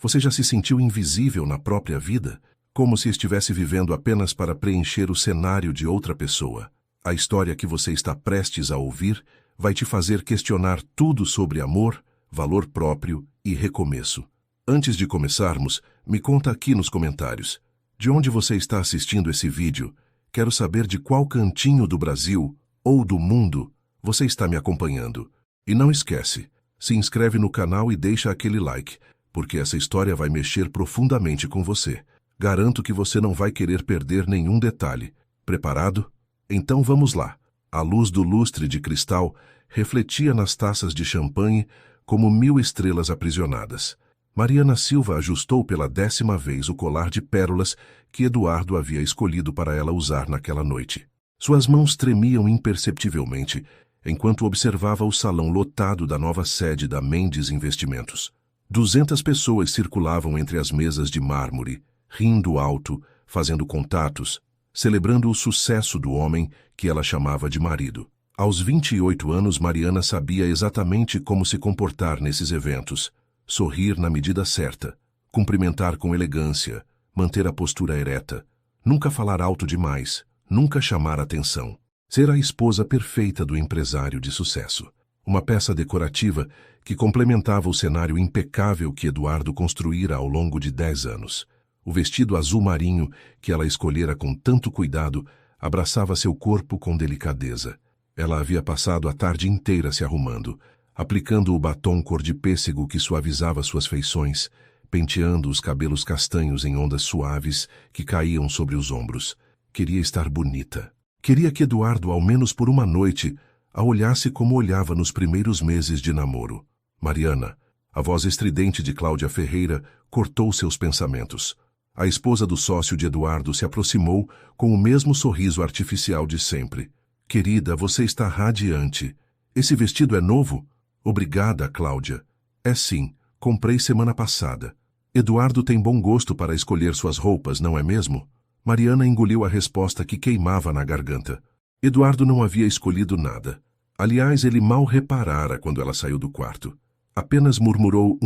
Você já se sentiu invisível na própria vida? Como se estivesse vivendo apenas para preencher o cenário de outra pessoa? A história que você está prestes a ouvir vai te fazer questionar tudo sobre amor, valor próprio e recomeço. Antes de começarmos, me conta aqui nos comentários. De onde você está assistindo esse vídeo? Quero saber de qual cantinho do Brasil ou do mundo você está me acompanhando. E não esquece, se inscreve no canal e deixa aquele like, porque essa história vai mexer profundamente com você. Garanto que você não vai querer perder nenhum detalhe. Preparado? Então vamos lá. A luz do lustre de cristal refletia nas taças de champanhe como 1000 estrelas aprisionadas. Mariana Silva ajustou pela 10ª vez o colar de pérolas que Eduardo havia escolhido para ela usar naquela noite. Suas mãos tremiam imperceptivelmente enquanto observava o salão lotado da nova sede da Mendes Investimentos. 200 pessoas circulavam entre as mesas de mármore, rindo alto, fazendo contatos, celebrando o sucesso do homem que ela chamava de marido. Aos 28 anos, Mariana sabia exatamente como se comportar nesses eventos. Sorrir na medida certa, cumprimentar com elegância, manter a postura ereta, nunca falar alto demais, nunca chamar atenção. Ser a esposa perfeita do empresário de sucesso. Uma peça decorativa que complementava o cenário impecável que Eduardo construíra ao longo de 10 anos. O vestido azul marinho que ela escolhera com tanto cuidado abraçava seu corpo com delicadeza. Ela havia passado a tarde inteira se arrumando, aplicando o batom cor de pêssego que suavizava suas feições, penteando os cabelos castanhos em ondas suaves que caíam sobre os ombros. Queria estar bonita. Queria que Eduardo, ao menos por uma noite, a olhasse como olhava nos primeiros meses de namoro. Mariana, a voz estridente de Cláudia Ferreira, cortou seus pensamentos. A esposa do sócio de Eduardo se aproximou com o mesmo sorriso artificial de sempre. Querida, você está radiante. Esse vestido é novo? Obrigada, Cláudia. É sim, comprei semana passada. Eduardo tem bom gosto para escolher suas roupas, não é mesmo? Mariana engoliu a resposta que queimava na garganta. Eduardo não havia escolhido nada. Aliás, ele mal reparara quando ela saiu do quarto. Apenas murmurou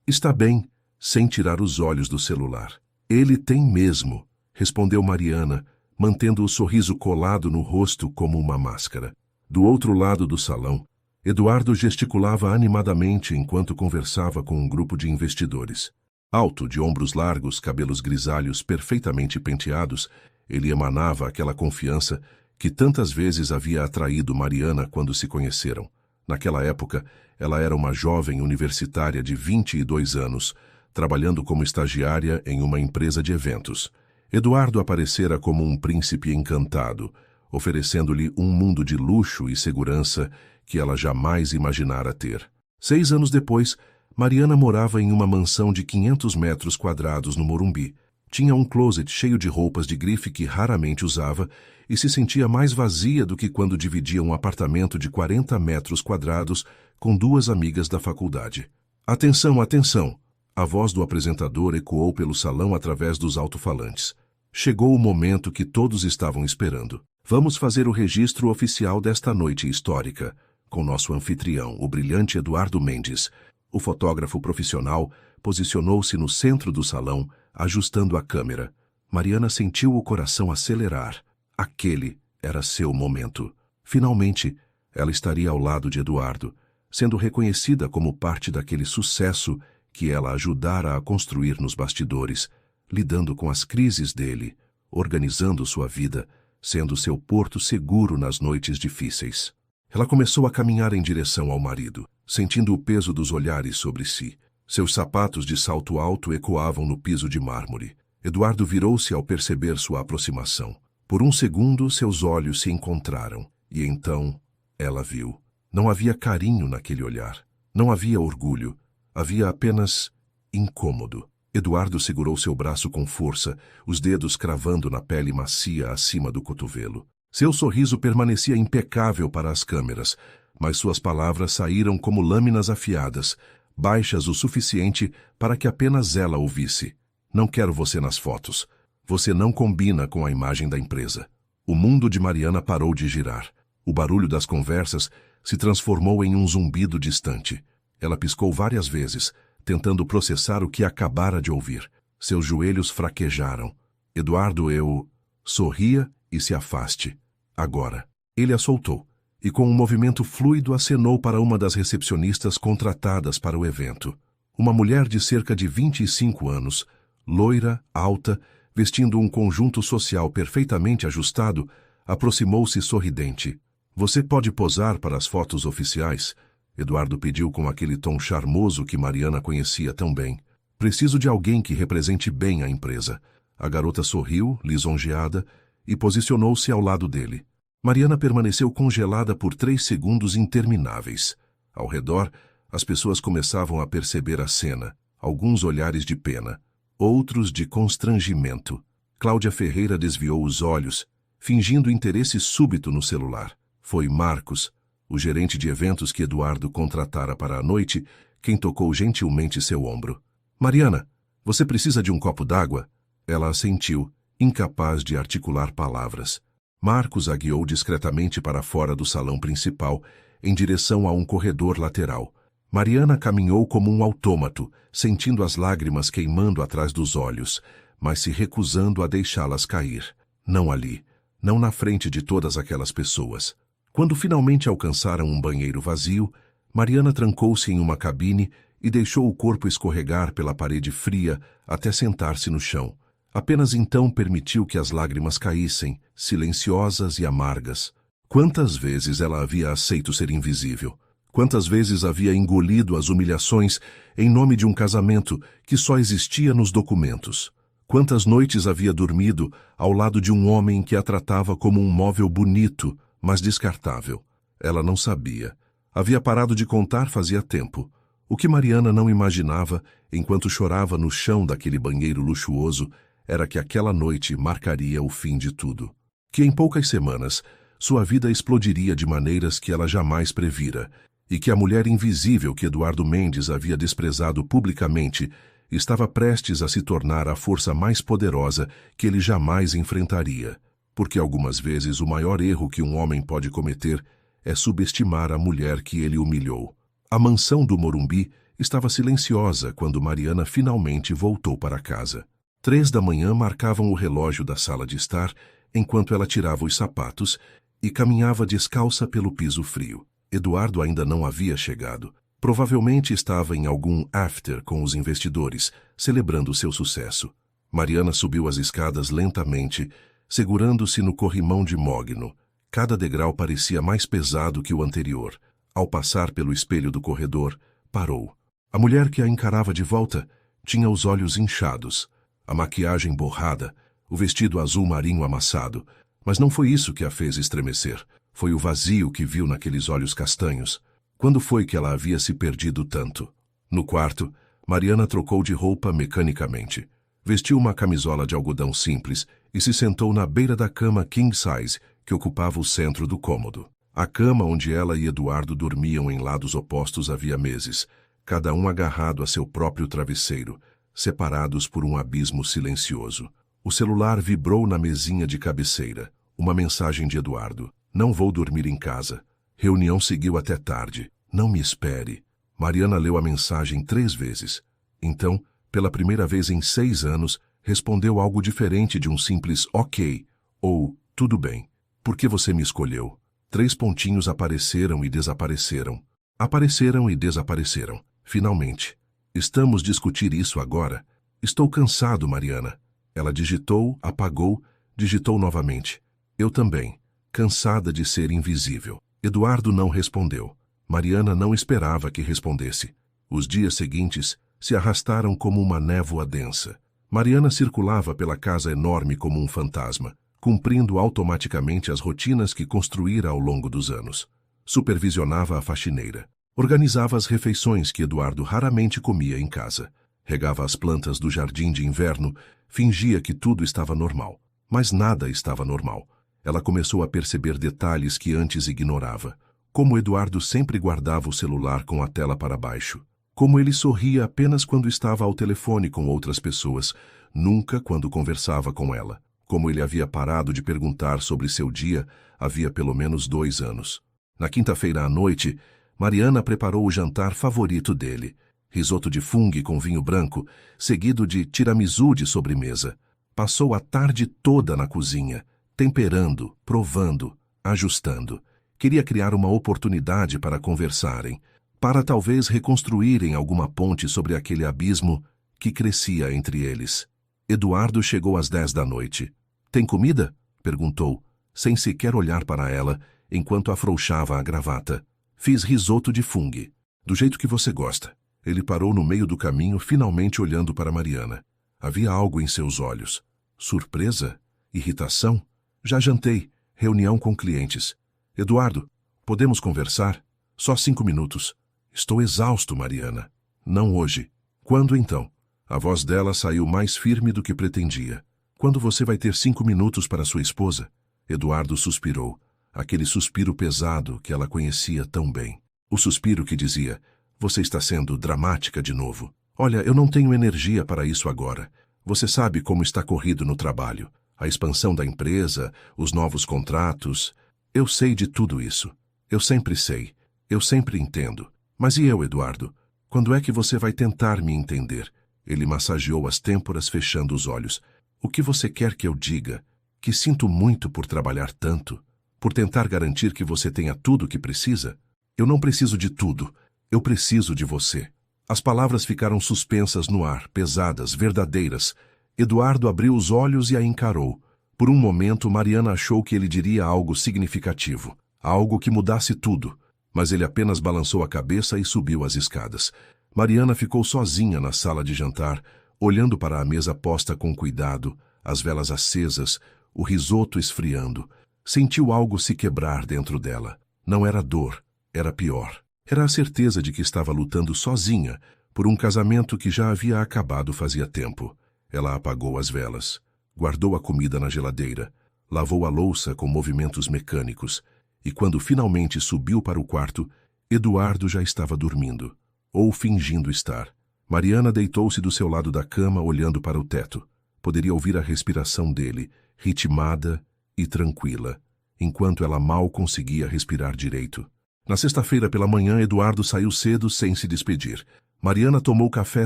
"Está bem", sem tirar os olhos do celular. Ele tem mesmo, respondeu Mariana, mantendo o sorriso colado no rosto como uma máscara. Do outro lado do salão, Eduardo gesticulava animadamente enquanto conversava com um grupo de investidores. Alto, de ombros largos, cabelos grisalhos perfeitamente penteados, ele emanava aquela confiança que tantas vezes havia atraído Mariana quando se conheceram. Naquela época, ela era uma jovem universitária de 22 anos, trabalhando como estagiária em uma empresa de eventos. Eduardo aparecera como um príncipe encantado, oferecendo-lhe um mundo de luxo e segurança que ela jamais imaginara ter. 6 anos depois, Mariana morava em uma mansão de 500 metros quadrados no Morumbi. Tinha um closet cheio de roupas de grife que raramente usava e se sentia mais vazia do que quando dividia um apartamento de 40 metros quadrados com 2 amigas da faculdade. Atenção, atenção! A voz do apresentador ecoou pelo salão através dos alto-falantes. Chegou o momento que todos estavam esperando. Vamos fazer o registro oficial desta noite histórica, com nosso anfitrião, o brilhante Eduardo Mendes. O fotógrafo profissional posicionou-se no centro do salão, ajustando a câmera. Mariana sentiu o coração acelerar. Aquele era seu momento. Finalmente, ela estaria ao lado de Eduardo, sendo reconhecida como parte daquele sucesso que ela ajudara a construir nos bastidores, lidando com as crises dele, organizando sua vida, sendo seu porto seguro nas noites difíceis. Ela começou a caminhar em direção ao marido, sentindo o peso dos olhares sobre si. Seus sapatos de salto alto ecoavam no piso de mármore. Eduardo virou-se ao perceber sua aproximação. Por um segundo, seus olhos se encontraram, e então ela viu. Não havia carinho naquele olhar. Não havia orgulho. Havia apenas incômodo. Eduardo segurou seu braço com força, os dedos cravando na pele macia acima do cotovelo. Seu sorriso permanecia impecável para as câmeras, mas suas palavras saíram como lâminas afiadas, baixas o suficiente para que apenas ela ouvisse. Não quero você nas fotos. Você não combina com a imagem da empresa. O mundo de Mariana parou de girar. O barulho das conversas se transformou em um zumbido distante. Ela piscou várias vezes, tentando processar o que acabara de ouvir. Seus joelhos fraquejaram. Eduardo, eu... Sorria e se afaste. Agora. Ele a soltou, e com um movimento fluido acenou para uma das recepcionistas contratadas para o evento. Uma mulher de cerca de 25 anos, loira, alta, vestindo um conjunto social perfeitamente ajustado, aproximou-se sorridente. Você pode posar para as fotos oficiais? Eduardo pediu com aquele tom charmoso que Mariana conhecia tão bem. Preciso de alguém que represente bem a empresa. A garota sorriu, lisonjeada, e posicionou-se ao lado dele. Mariana permaneceu congelada por 3 segundos intermináveis. Ao redor, as pessoas começavam a perceber a cena. Alguns olhares de pena, outros de constrangimento. Cláudia Ferreira desviou os olhos, fingindo interesse súbito no celular. Foi Marcos, o gerente de eventos que Eduardo contratara para a noite, quem tocou gentilmente seu ombro. Mariana, você precisa de um copo d'água? Ela assentiu, incapaz de articular palavras. Marcos a guiou discretamente para fora do salão principal, em direção a um corredor lateral. Mariana caminhou como um autômato, sentindo as lágrimas queimando atrás dos olhos, mas se recusando a deixá-las cair. Não ali, não na frente de todas aquelas pessoas. Quando finalmente alcançaram um banheiro vazio, Mariana trancou-se em uma cabine e deixou o corpo escorregar pela parede fria até sentar-se no chão. Apenas então permitiu que as lágrimas caíssem, silenciosas e amargas. Quantas vezes ela havia aceito ser invisível? Quantas vezes havia engolido as humilhações em nome de um casamento que só existia nos documentos? Quantas noites havia dormido ao lado de um homem que a tratava como um móvel bonito, mas descartável? Ela não sabia. Havia parado de contar fazia tempo. O que Mariana não imaginava, enquanto chorava no chão daquele banheiro luxuoso, era que aquela noite marcaria o fim de tudo. Que em poucas semanas, sua vida explodiria de maneiras que ela jamais previra, e que a mulher invisível que Eduardo Mendes havia desprezado publicamente estava prestes a se tornar a força mais poderosa que ele jamais enfrentaria. Porque algumas vezes o maior erro que um homem pode cometer é subestimar a mulher que ele humilhou. A mansão do Morumbi estava silenciosa quando Mariana finalmente voltou para casa. 3 da manhã marcavam o relógio da sala de estar, enquanto ela tirava os sapatos e caminhava descalça pelo piso frio. Eduardo ainda não havia chegado. Provavelmente estava em algum after com os investidores, celebrando seu sucesso. Mariana subiu as escadas lentamente, segurando-se no corrimão de mogno. Cada degrau parecia mais pesado que o anterior. Ao passar pelo espelho do corredor, parou. A mulher que a encarava de volta tinha os olhos inchados, a maquiagem borrada, o vestido azul marinho amassado. Mas não foi isso que a fez estremecer. Foi o vazio que viu naqueles olhos castanhos. Quando foi que ela havia se perdido tanto? No quarto, Mariana trocou de roupa mecanicamente. Vestiu uma camisola de algodão simples e se sentou na beira da cama king size que ocupava o centro do cômodo. A cama onde ela e Eduardo dormiam em lados opostos havia meses, cada um agarrado a seu próprio travesseiro, separados por um abismo silencioso. O celular vibrou na mesinha de cabeceira. Uma mensagem de Eduardo. Não vou dormir em casa. Reunião seguiu até tarde. Não me espere. Mariana leu a mensagem 3 vezes. Então, pela primeira vez em 6 anos, respondeu algo diferente de um simples ok ou tudo bem. Por que você me escolheu? 3 pontinhos apareceram e desapareceram. Apareceram e desapareceram. Finalmente. Estamos discutir isso agora? Estou cansado, Mariana. Ela digitou, apagou, digitou novamente. Eu também. Cansada de ser invisível. Eduardo não respondeu. Mariana não esperava que respondesse. Os dias seguintes se arrastaram como uma névoa densa. Mariana circulava pela casa enorme como um fantasma, cumprindo automaticamente as rotinas que construíra ao longo dos anos. Supervisionava a faxineira. Organizava as refeições que Eduardo raramente comia em casa. Regava as plantas do jardim de inverno, fingia que tudo estava normal. Mas nada estava normal. Ela começou a perceber detalhes que antes ignorava. Como Eduardo sempre guardava o celular com a tela para baixo. Como ele sorria apenas quando estava ao telefone com outras pessoas, nunca quando conversava com ela. Como ele havia parado de perguntar sobre seu dia havia pelo menos 2 anos. Na quinta-feira à noite, Mariana preparou o jantar favorito dele. risoto de fungo com vinho branco, seguido de tiramisu de sobremesa. Passou a tarde toda na cozinha, temperando, provando, ajustando. Queria criar uma oportunidade para conversarem, para talvez reconstruírem alguma ponte sobre aquele abismo que crescia entre eles. Eduardo chegou às 10 da noite. "Tem comida?" perguntou, sem sequer olhar para ela, enquanto afrouxava a gravata. "Fiz risoto de fungo, do jeito que você gosta." Ele parou no meio do caminho, finalmente olhando para Mariana. Havia algo em seus olhos. Surpresa? Irritação? "Já jantei. Reunião com clientes." "Eduardo, podemos conversar? Só 5 minutos." "Estou exausto, Mariana." "Não hoje." "Quando então?" A voz dela saiu mais firme do que pretendia. "Quando você vai ter 5 minutos para sua esposa?" Eduardo suspirou. Aquele suspiro pesado que ela conhecia tão bem. O suspiro que dizia: "Você está sendo dramática de novo. Olha, eu não tenho energia para isso agora. Você sabe como está corrido no trabalho. A expansão da empresa, os novos contratos. Eu sei de tudo isso. Eu sempre sei. Eu sempre entendo. Mas e eu, Eduardo? Quando é que você vai tentar me entender?" Ele massageou as têmporas, fechando os olhos. "O que você quer que eu diga? Que sinto muito por trabalhar tanto? Por tentar garantir que você tenha tudo o que precisa? Eu não preciso de tudo. Eu preciso de você." As palavras ficaram suspensas no ar, pesadas, verdadeiras. Eduardo abriu os olhos e a encarou. Por um momento, Mariana achou que ele diria algo significativo, algo que mudasse tudo, mas ele apenas balançou a cabeça e subiu as escadas. Mariana ficou sozinha na sala de jantar, olhando para a mesa posta com cuidado, as velas acesas, o risoto esfriando. Sentiu algo se quebrar dentro dela. Não era dor, era pior. Era a certeza de que estava lutando sozinha por um casamento que já havia acabado fazia tempo. Ela apagou as velas, guardou a comida na geladeira, lavou a louça com movimentos mecânicos, e quando finalmente subiu para o quarto, Eduardo já estava dormindo, ou fingindo estar. Mariana deitou-se do seu lado da cama, olhando para o teto. Poderia ouvir a respiração dele, ritmada e tranquila, enquanto ela mal conseguia respirar direito. Na sexta-feira pela manhã, Eduardo saiu cedo sem se despedir. Mariana tomou café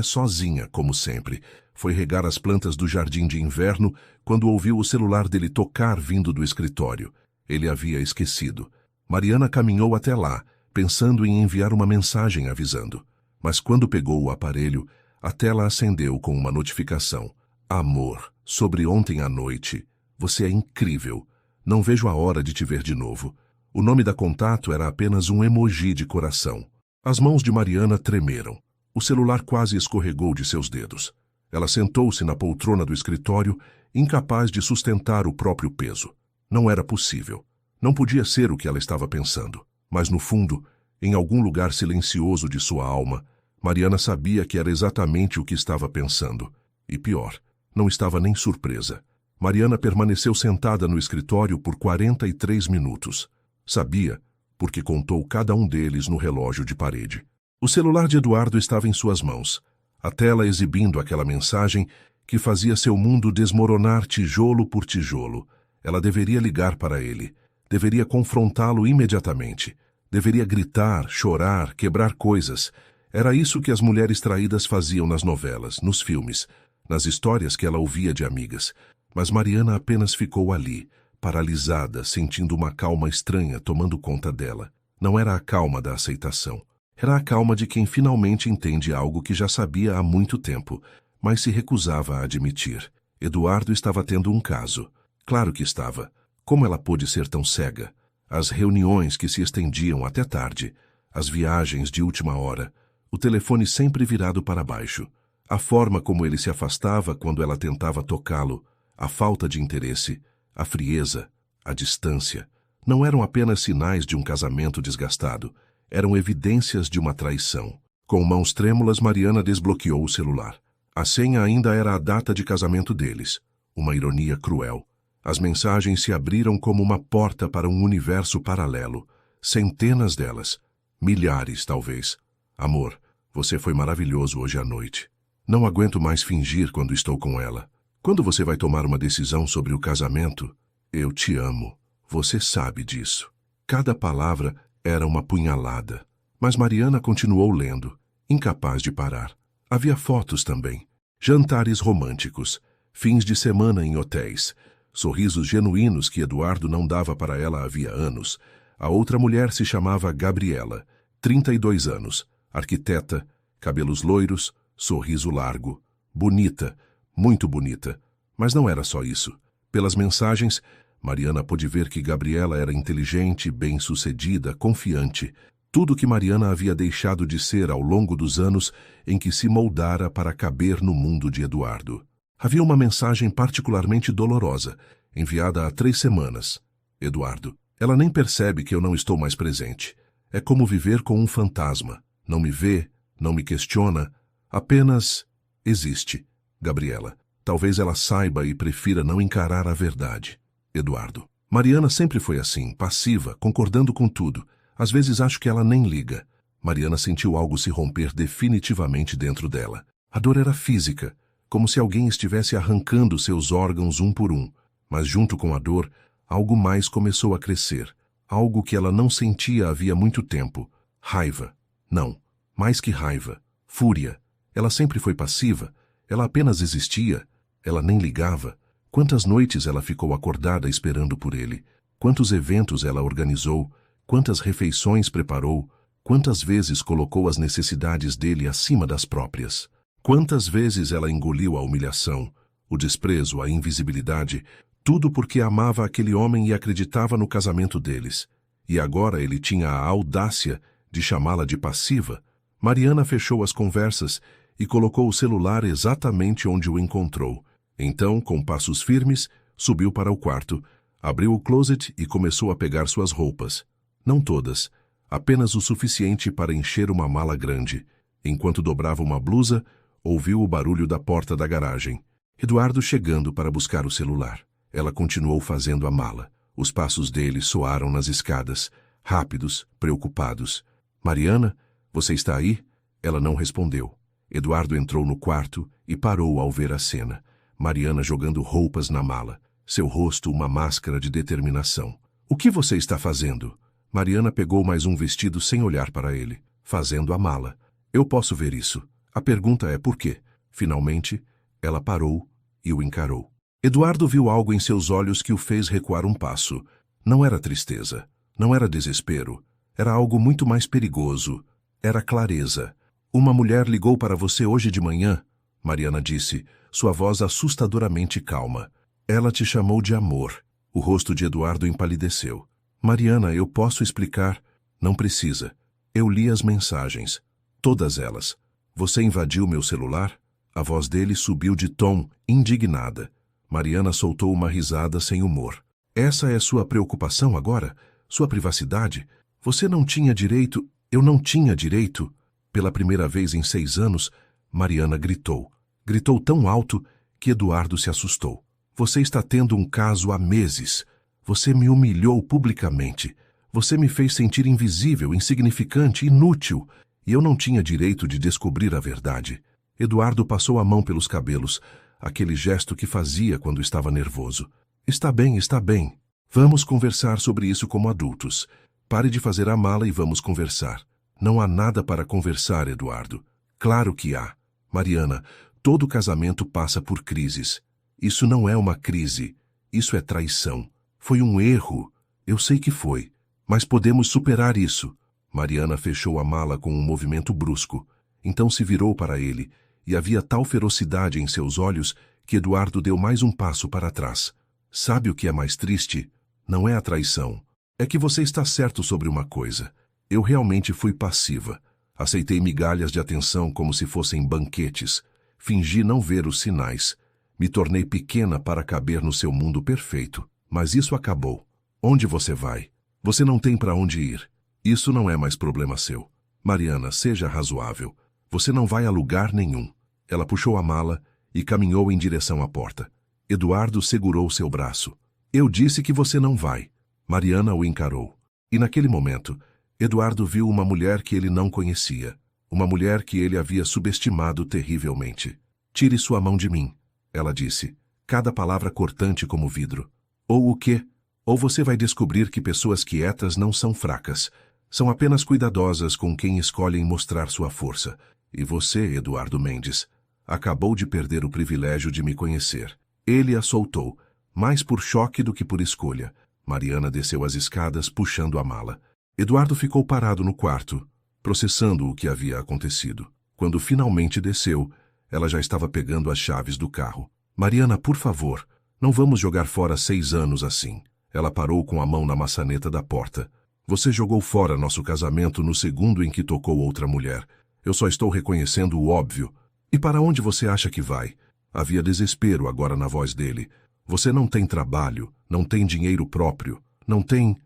sozinha, como sempre. Foi regar as plantas do jardim de inverno quando ouviu o celular dele tocar vindo do escritório. Ele havia esquecido. Mariana caminhou até lá, pensando em enviar uma mensagem avisando. Mas quando pegou o aparelho, a tela acendeu com uma notificação. "Amor, sobre ontem à noite. Você é incrível. Não vejo a hora de te ver de novo." O nome da contato era apenas um emoji de coração. As mãos de Mariana tremeram. O celular quase escorregou de seus dedos. Ela sentou-se na poltrona do escritório, incapaz de sustentar o próprio peso. Não era possível. Não podia ser o que ela estava pensando. Mas no fundo, em algum lugar silencioso de sua alma, Mariana sabia que era exatamente o que estava pensando. E pior, não estava nem surpresa. Mariana permaneceu sentada no escritório por 43 minutos. Sabia, porque contou cada um deles no relógio de parede. O celular de Eduardo estava em suas mãos, a tela exibindo aquela mensagem que fazia seu mundo desmoronar tijolo por tijolo. Ela deveria ligar para ele, deveria confrontá-lo imediatamente, deveria gritar, chorar, quebrar coisas. Era isso que as mulheres traídas faziam nas novelas, nos filmes, nas histórias que ela ouvia de amigas. Mas Mariana apenas ficou ali, paralisada, sentindo uma calma estranha tomando conta dela. Não era a calma da aceitação. Era a calma de quem finalmente entende algo que já sabia há muito tempo, mas se recusava a admitir. Eduardo estava tendo um caso. Claro que estava. Como ela pôde ser tão cega? As reuniões que se estendiam até tarde, as viagens de última hora, o telefone sempre virado para baixo, a forma como ele se afastava quando ela tentava tocá-lo, a falta de interesse, a frieza, a distância, não eram apenas sinais de um casamento desgastado, eram evidências de uma traição. Com mãos trêmulas, Mariana desbloqueou o celular. A senha ainda era a data de casamento deles. Uma ironia cruel. As mensagens se abriram como uma porta para um universo paralelo. Centenas delas. Milhares, talvez. Amor, você foi maravilhoso hoje à noite. Não aguento mais fingir quando estou com ela. Quando você vai tomar uma decisão sobre o casamento? Eu te amo. Você sabe disso. Cada palavra era uma punhalada. Mas Mariana continuou lendo. incapaz de parar. Havia fotos também, jantares românticos, fins de semana em hotéis, sorrisos genuínos que Eduardo não dava para ela havia anos. A outra mulher se chamava Gabriela, 32 anos, arquiteta, cabelos loiros, sorriso largo, bonita, muito bonita. Mas não era só isso. Pelas mensagens, Mariana pôde ver que Gabriela era inteligente, bem-sucedida, confiante. Tudo que Mariana havia deixado de ser ao longo dos anos em que se moldara para caber no mundo de Eduardo. Havia uma mensagem particularmente dolorosa, enviada há 3 semanas. Eduardo, ela nem percebe que eu não estou mais presente. É como viver com um fantasma. Não me vê, não me questiona, apenas existe. Gabriela, talvez ela saiba e prefira não encarar a verdade. Eduardo, Mariana sempre foi assim, passiva, concordando com tudo. Às vezes acho que ela nem liga. Mariana sentiu algo se romper definitivamente dentro dela. A dor era física, como se alguém estivesse arrancando seus órgãos um por um. Mas junto com a dor, algo mais começou a crescer. Algo que ela não sentia havia muito tempo. Raiva. Não, mais que raiva. Fúria. Ela sempre foi passiva. Ela apenas existia. Ela nem ligava. Quantas noites ela ficou acordada esperando por ele? Quantos eventos ela organizou? Quantas refeições preparou? Quantas vezes colocou as necessidades dele acima das próprias? Quantas vezes ela engoliu a humilhação, o desprezo, a invisibilidade, tudo porque amava aquele homem e acreditava no casamento deles. E agora ele tinha a audácia de chamá-la de passiva. Mariana fechou as conversas e colocou o celular exatamente onde o encontrou. Então, com passos firmes, subiu para o quarto, abriu o closet e começou a pegar suas roupas. Não todas, apenas o suficiente para encher uma mala grande. Enquanto dobrava uma blusa, ouviu o barulho da porta da garagem. Eduardo chegando para buscar o celular. Ela continuou fazendo a mala. Os passos dele soaram nas escadas, rápidos, preocupados. Mariana, você está aí? Ela não respondeu. Eduardo entrou no quarto e parou ao ver a cena. Mariana jogando roupas na mala. Seu rosto uma máscara de determinação. O que você está fazendo? Mariana pegou mais um vestido sem olhar para ele. Fazendo a mala. Eu posso ver isso. A pergunta é por quê? Finalmente, ela parou e o encarou. Eduardo viu algo em seus olhos que o fez recuar um passo. Não era tristeza. Não era desespero. Era algo muito mais perigoso. Era clareza. Uma mulher ligou para você hoje de manhã, Mariana disse, sua voz assustadoramente calma. Ela te chamou de amor. O rosto de Eduardo empalideceu. Mariana, eu posso explicar? Não precisa. Eu li as mensagens. Todas elas. Você invadiu meu celular? A voz dele subiu de tom, indignada. Mariana soltou uma risada sem humor. Essa é sua preocupação agora? Sua privacidade? Você não tinha direito... Eu não tinha direito? Pela primeira vez em 6 anos, Mariana gritou. Gritou tão alto que Eduardo se assustou. Você está tendo um caso há meses. Você me humilhou publicamente. Você me fez sentir invisível, insignificante, inútil. E eu não tinha direito de descobrir a verdade. Eduardo passou a mão pelos cabelos, aquele gesto que fazia quando estava nervoso. Está bem, está bem. Vamos conversar sobre isso como adultos. Pare de fazer a mala e vamos conversar. Não há nada para conversar, Eduardo. Claro que há. Mariana, todo casamento passa por crises. Isso não é uma crise. Isso é traição. Foi um erro. Eu sei que foi. Mas podemos superar isso. Mariana fechou a mala com um movimento brusco. Então se virou para ele, e havia tal ferocidade em seus olhos que Eduardo deu mais um passo para trás. Sabe o que é mais triste? Não é a traição. É que você está certo sobre uma coisa. Eu realmente fui passiva. Aceitei migalhas de atenção como se fossem banquetes. Fingi não ver os sinais. Me tornei pequena para caber no seu mundo perfeito. Mas isso acabou. Onde você vai? Você não tem para onde ir. Isso não é mais problema seu. Mariana, seja razoável. Você não vai a lugar nenhum. Ela puxou a mala e caminhou em direção à porta. Eduardo segurou seu braço. Eu disse que você não vai. Mariana o encarou. E naquele momento, Eduardo viu uma mulher que ele não conhecia. Uma mulher que ele havia subestimado terrivelmente. Tire sua mão de mim, ela disse, cada palavra cortante como vidro. Ou o quê? Ou você vai descobrir que pessoas quietas não são fracas. São apenas cuidadosas com quem escolhem mostrar sua força. E você, Eduardo Mendes, acabou de perder o privilégio de me conhecer. Ele a soltou, mais por choque do que por escolha. Mariana desceu as escadas, puxando a mala. Eduardo ficou parado no quarto, processando o que havia acontecido. Quando finalmente desceu, ela já estava pegando as chaves do carro. Mariana, por favor, não vamos jogar fora 6 anos assim. Ela parou com a mão na maçaneta da porta. Você jogou fora nosso casamento no segundo em que tocou outra mulher. Eu só estou reconhecendo o óbvio. E para onde você acha que vai? Havia desespero agora na voz dele. Você não tem trabalho, não tem dinheiro próprio, não tenho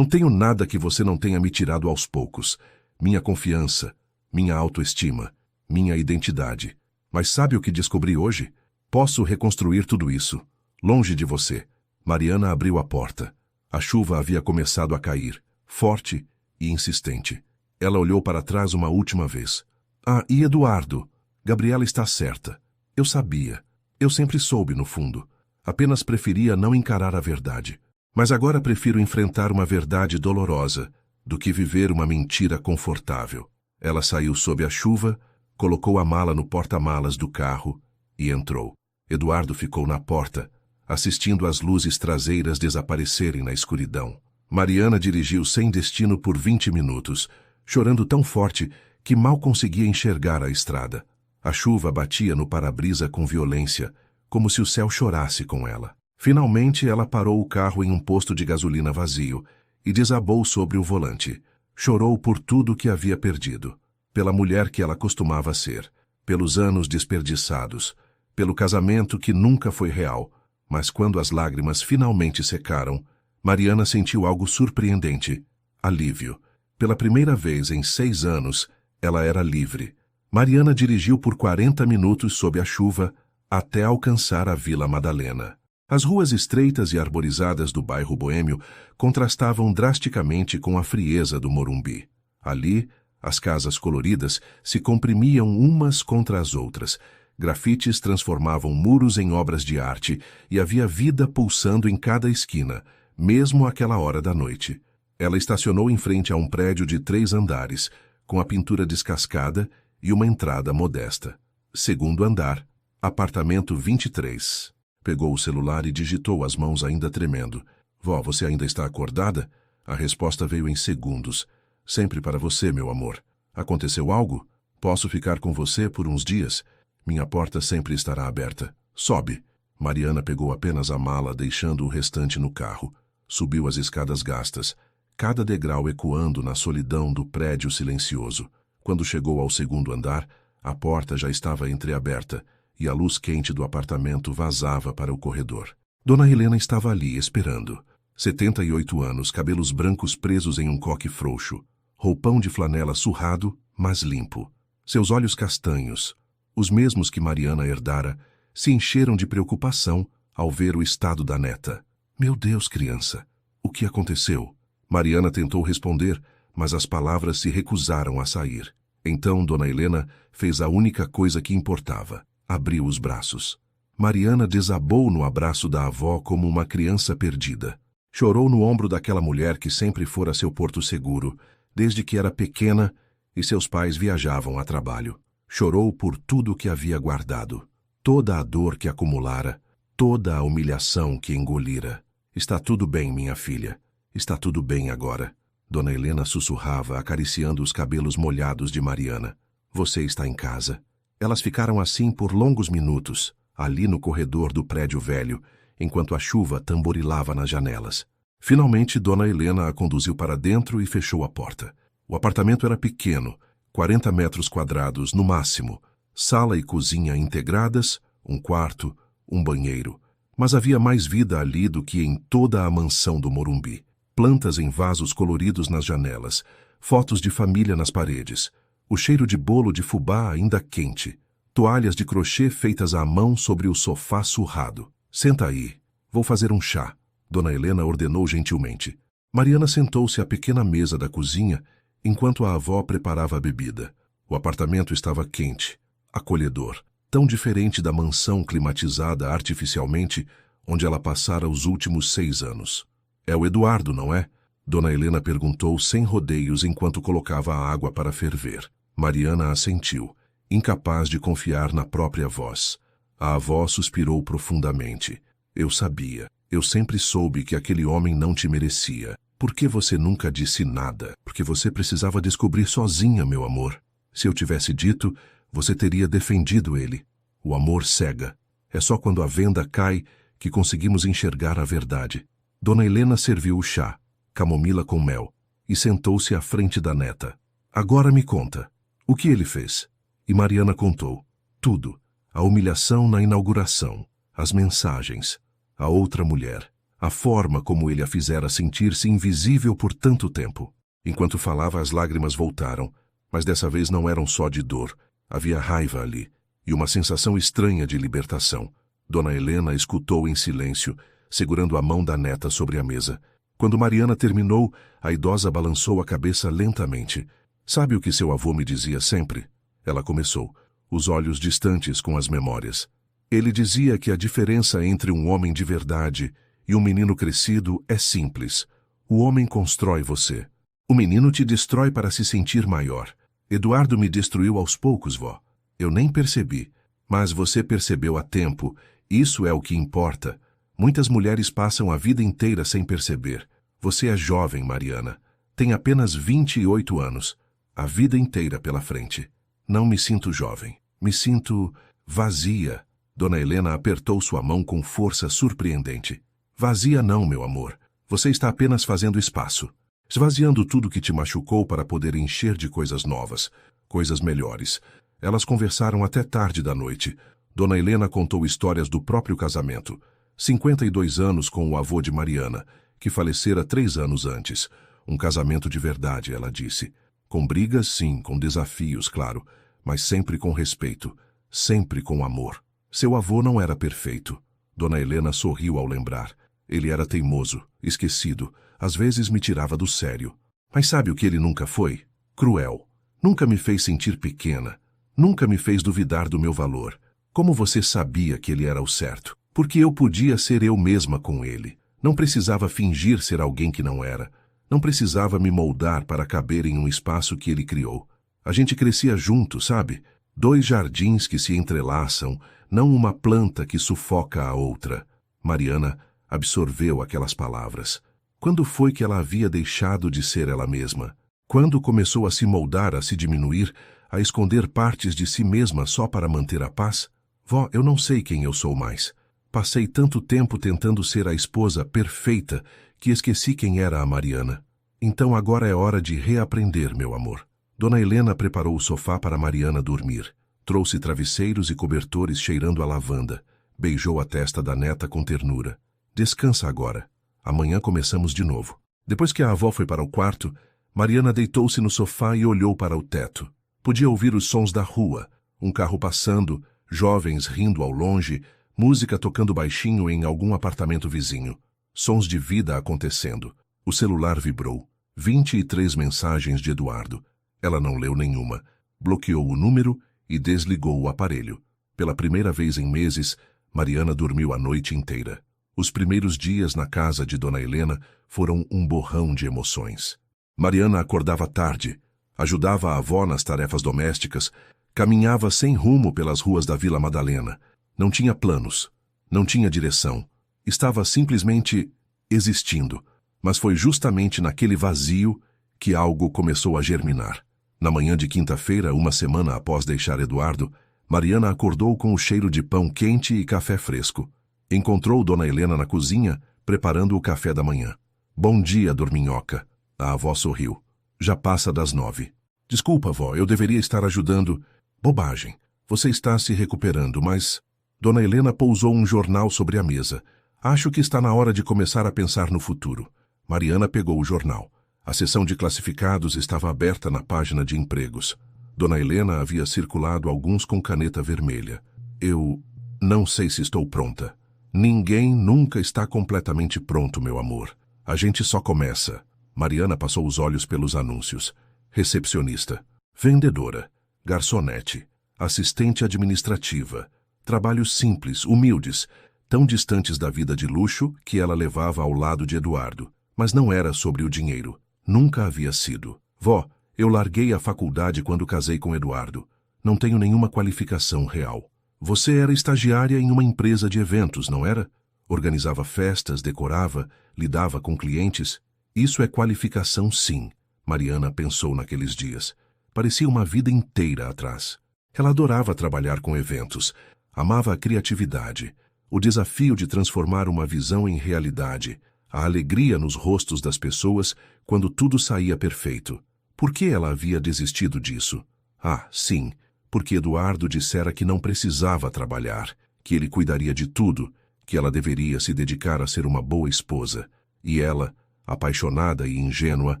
nada que você não tenha me tirado aos poucos. Minha confiança, minha autoestima, minha identidade. Mas sabe o que descobri hoje? Posso reconstruir tudo isso, longe de você. Mariana abriu a porta. A chuva havia começado a cair, forte e insistente. Ela olhou para trás uma última vez. Ah, e Eduardo? Gabriela está certa. Eu sabia. Eu sempre soube, no fundo. Apenas preferia não encarar a verdade. Mas agora prefiro enfrentar uma verdade dolorosa do que viver uma mentira confortável. Ela saiu sob a chuva, colocou a mala no porta-malas do carro e entrou. Eduardo ficou na porta, assistindo as luzes traseiras desaparecerem na escuridão. Mariana dirigiu sem destino por 20 minutos, chorando tão forte que mal conseguia enxergar a estrada. A chuva batia no para-brisa com violência, como se o céu chorasse com ela. Finalmente, ela parou o carro em um posto de gasolina vazio e desabou sobre o volante. Chorou por tudo que havia perdido, pela mulher que ela costumava ser, pelos anos desperdiçados, pelo casamento que nunca foi real. Mas quando as lágrimas finalmente secaram, Mariana sentiu algo surpreendente: alívio. Pela primeira vez em 6 anos, ela era livre. Mariana dirigiu por 40 minutos sob a chuva até alcançar a Vila Madalena. As ruas estreitas e arborizadas do bairro boêmio contrastavam drasticamente com a frieza do Morumbi. Ali, as casas coloridas se comprimiam umas contra as outras. Grafites transformavam muros em obras de arte e havia vida pulsando em cada esquina, mesmo àquela hora da noite. Ela estacionou em frente a um prédio de 3 andares, com a pintura descascada e uma entrada modesta. Segundo andar, apartamento 23. Pegou o celular e digitou, as mãos ainda tremendo. Vó, você ainda está acordada? A resposta veio em segundos. Sempre para você, meu amor. Aconteceu algo? Posso ficar com você por uns dias? Minha porta sempre estará aberta. Sobe. Mariana pegou apenas a mala, deixando o restante no carro. Subiu as escadas gastas, cada degrau ecoando na solidão do prédio silencioso. Quando chegou ao segundo andar, a porta já estava entreaberta e a luz quente do apartamento vazava para o corredor. Dona Helena estava ali, esperando. 78 anos, cabelos brancos presos em um coque frouxo, roupão de flanela surrado, mas limpo. Seus olhos castanhos, os mesmos que Mariana herdara, se encheram de preocupação ao ver o estado da neta. Meu Deus, criança, o que aconteceu? Mariana tentou responder, mas as palavras se recusaram a sair. Então Dona Helena fez a única coisa que importava. Abriu os braços. Mariana desabou no abraço da avó como uma criança perdida. Chorou no ombro daquela mulher que sempre fora seu porto seguro, desde que era pequena e seus pais viajavam a trabalho. Chorou por tudo que havia guardado, toda a dor que acumulara, toda a humilhação que engolira. Está tudo bem, minha filha. Está tudo bem agora. Dona Helena sussurrava, acariciando os cabelos molhados de Mariana. Você está em casa. Elas ficaram assim por longos minutos, ali no corredor do prédio velho, enquanto a chuva tamborilava nas janelas. Finalmente, Dona Helena a conduziu para dentro e fechou a porta. O apartamento era pequeno, 40 metros quadrados no máximo, sala e cozinha integradas, um quarto, um banheiro. Mas havia mais vida ali do que em toda a mansão do Morumbi. Plantas em vasos coloridos nas janelas, fotos de família nas paredes, o cheiro de bolo de fubá ainda quente, toalhas de crochê feitas à mão sobre o sofá surrado. Senta aí, vou fazer um chá, Dona Helena ordenou gentilmente. Mariana sentou-se à pequena mesa da cozinha enquanto a avó preparava a bebida. O apartamento estava quente, acolhedor, tão diferente da mansão climatizada artificialmente onde ela passara os últimos 6 anos. É o Eduardo, não é? Dona Helena perguntou sem rodeios enquanto colocava a água para ferver. Mariana assentiu, incapaz de confiar na própria voz. A avó suspirou profundamente. Eu sabia. Eu sempre soube que aquele homem não te merecia. Por que você nunca disse nada? Porque você precisava descobrir sozinha, meu amor. Se eu tivesse dito, você teria defendido ele. O amor cega. É só quando a venda cai que conseguimos enxergar a verdade. Dona Helena serviu o chá, camomila com mel, e sentou-se à frente da neta. Agora me conta. O que ele fez? E Mariana contou. Tudo. A humilhação na inauguração, as mensagens, a outra mulher, a forma como ele a fizera sentir-se invisível por tanto tempo. Enquanto falava, as lágrimas voltaram, mas dessa vez não eram só de dor. Havia raiva ali, e uma sensação estranha de libertação. Dona Helena escutou em silêncio, segurando a mão da neta sobre a mesa. Quando Mariana terminou, a idosa balançou a cabeça lentamente. Sabe o que seu avô me dizia sempre? Ela começou, os olhos distantes com as memórias. Ele dizia que a diferença entre um homem de verdade e um menino crescido é simples. O homem constrói você. O menino te destrói para se sentir maior. Eduardo me destruiu aos poucos, vó. Eu nem percebi. Mas você percebeu a tempo. Isso é o que importa. Muitas mulheres passam a vida inteira sem perceber. Você é jovem, Mariana. Tem apenas 28 anos. A vida inteira pela frente. Não me sinto jovem. Me sinto vazia. Dona Helena apertou sua mão com força surpreendente. Vazia não, meu amor. Você está apenas fazendo espaço. Esvaziando tudo que te machucou para poder encher de coisas novas, coisas melhores. Elas conversaram até tarde da noite. Dona Helena contou histórias do próprio casamento. 52 anos com o avô de Mariana, que falecera 3 anos antes. Um casamento de verdade, ela disse. Com brigas, sim, com desafios, claro, mas sempre com respeito, sempre com amor. Seu avô não era perfeito. Dona Helena sorriu ao lembrar. Ele era teimoso, esquecido, às vezes me tirava do sério. Mas sabe o que ele nunca foi? Cruel. Nunca me fez sentir pequena. Nunca me fez duvidar do meu valor. Como você sabia que ele era o certo? Porque eu podia ser eu mesma com ele. Não precisava fingir ser alguém que não era. Não precisava me moldar para caber em um espaço que ele criou. A gente crescia junto, sabe? 2 jardins que se entrelaçam, não uma planta que sufoca a outra. Mariana absorveu aquelas palavras. Quando foi que ela havia deixado de ser ela mesma? Quando começou a se moldar, a se diminuir, a esconder partes de si mesma só para manter a paz? Vó, eu não sei quem eu sou mais. Passei tanto tempo tentando ser a esposa perfeita que esqueci quem era a Mariana. Então agora é hora de reaprender, meu amor. Dona Helena preparou o sofá para Mariana dormir. Trouxe travesseiros e cobertores cheirando a lavanda. Beijou a testa da neta com ternura. Descansa agora. Amanhã começamos de novo. Depois que a avó foi para o quarto, Mariana deitou-se no sofá e olhou para o teto. Podia ouvir os sons da rua, um carro passando, jovens rindo ao longe, música tocando baixinho em algum apartamento vizinho. Sons de vida acontecendo. O celular vibrou. 23 mensagens de Eduardo. Ela não leu nenhuma. Bloqueou o número e desligou o aparelho. Pela primeira vez em meses, Mariana dormiu a noite inteira. Os primeiros dias na casa de Dona Helena foram um borrão de emoções. Mariana acordava tarde, ajudava a avó nas tarefas domésticas, caminhava sem rumo pelas ruas da Vila Madalena. Não tinha planos, não tinha direção. Estava simplesmente existindo. Mas foi justamente naquele vazio que algo começou a germinar. Na manhã de quinta-feira, uma semana após deixar Eduardo, Mariana acordou com o cheiro de pão quente e café fresco. Encontrou Dona Helena na cozinha, preparando o café da manhã. Bom dia, dorminhoca. A avó sorriu. Já passa das 9. Desculpa, vó, eu deveria estar ajudando. Bobagem. Você está se recuperando, mas... Dona Helena pousou um jornal sobre a mesa. Acho que está na hora de começar a pensar no futuro. Mariana pegou o jornal. A seção de classificados estava aberta na página de empregos. Dona Helena havia circulado alguns com caneta vermelha. Eu não sei se estou pronta. Ninguém nunca está completamente pronto, meu amor. A gente só começa. Mariana passou os olhos pelos anúncios. Recepcionista, vendedora, garçonete, assistente administrativa. Trabalhos simples, humildes, tão distantes da vida de luxo que ela levava ao lado de Eduardo. Mas não era sobre o dinheiro. Nunca havia sido. Vó, eu larguei a faculdade quando casei com Eduardo. Não tenho nenhuma qualificação real. Você era estagiária em uma empresa de eventos, não era? Organizava festas, decorava, lidava com clientes. Isso é qualificação, sim, Mariana pensou naqueles dias. Parecia uma vida inteira atrás. Ela adorava trabalhar com eventos. Amava a criatividade, o desafio de transformar uma visão em realidade, a alegria nos rostos das pessoas quando tudo saía perfeito. Por que ela havia desistido disso? Ah, sim, porque Eduardo dissera que não precisava trabalhar, que ele cuidaria de tudo, que ela deveria se dedicar a ser uma boa esposa. E ela, apaixonada e ingênua,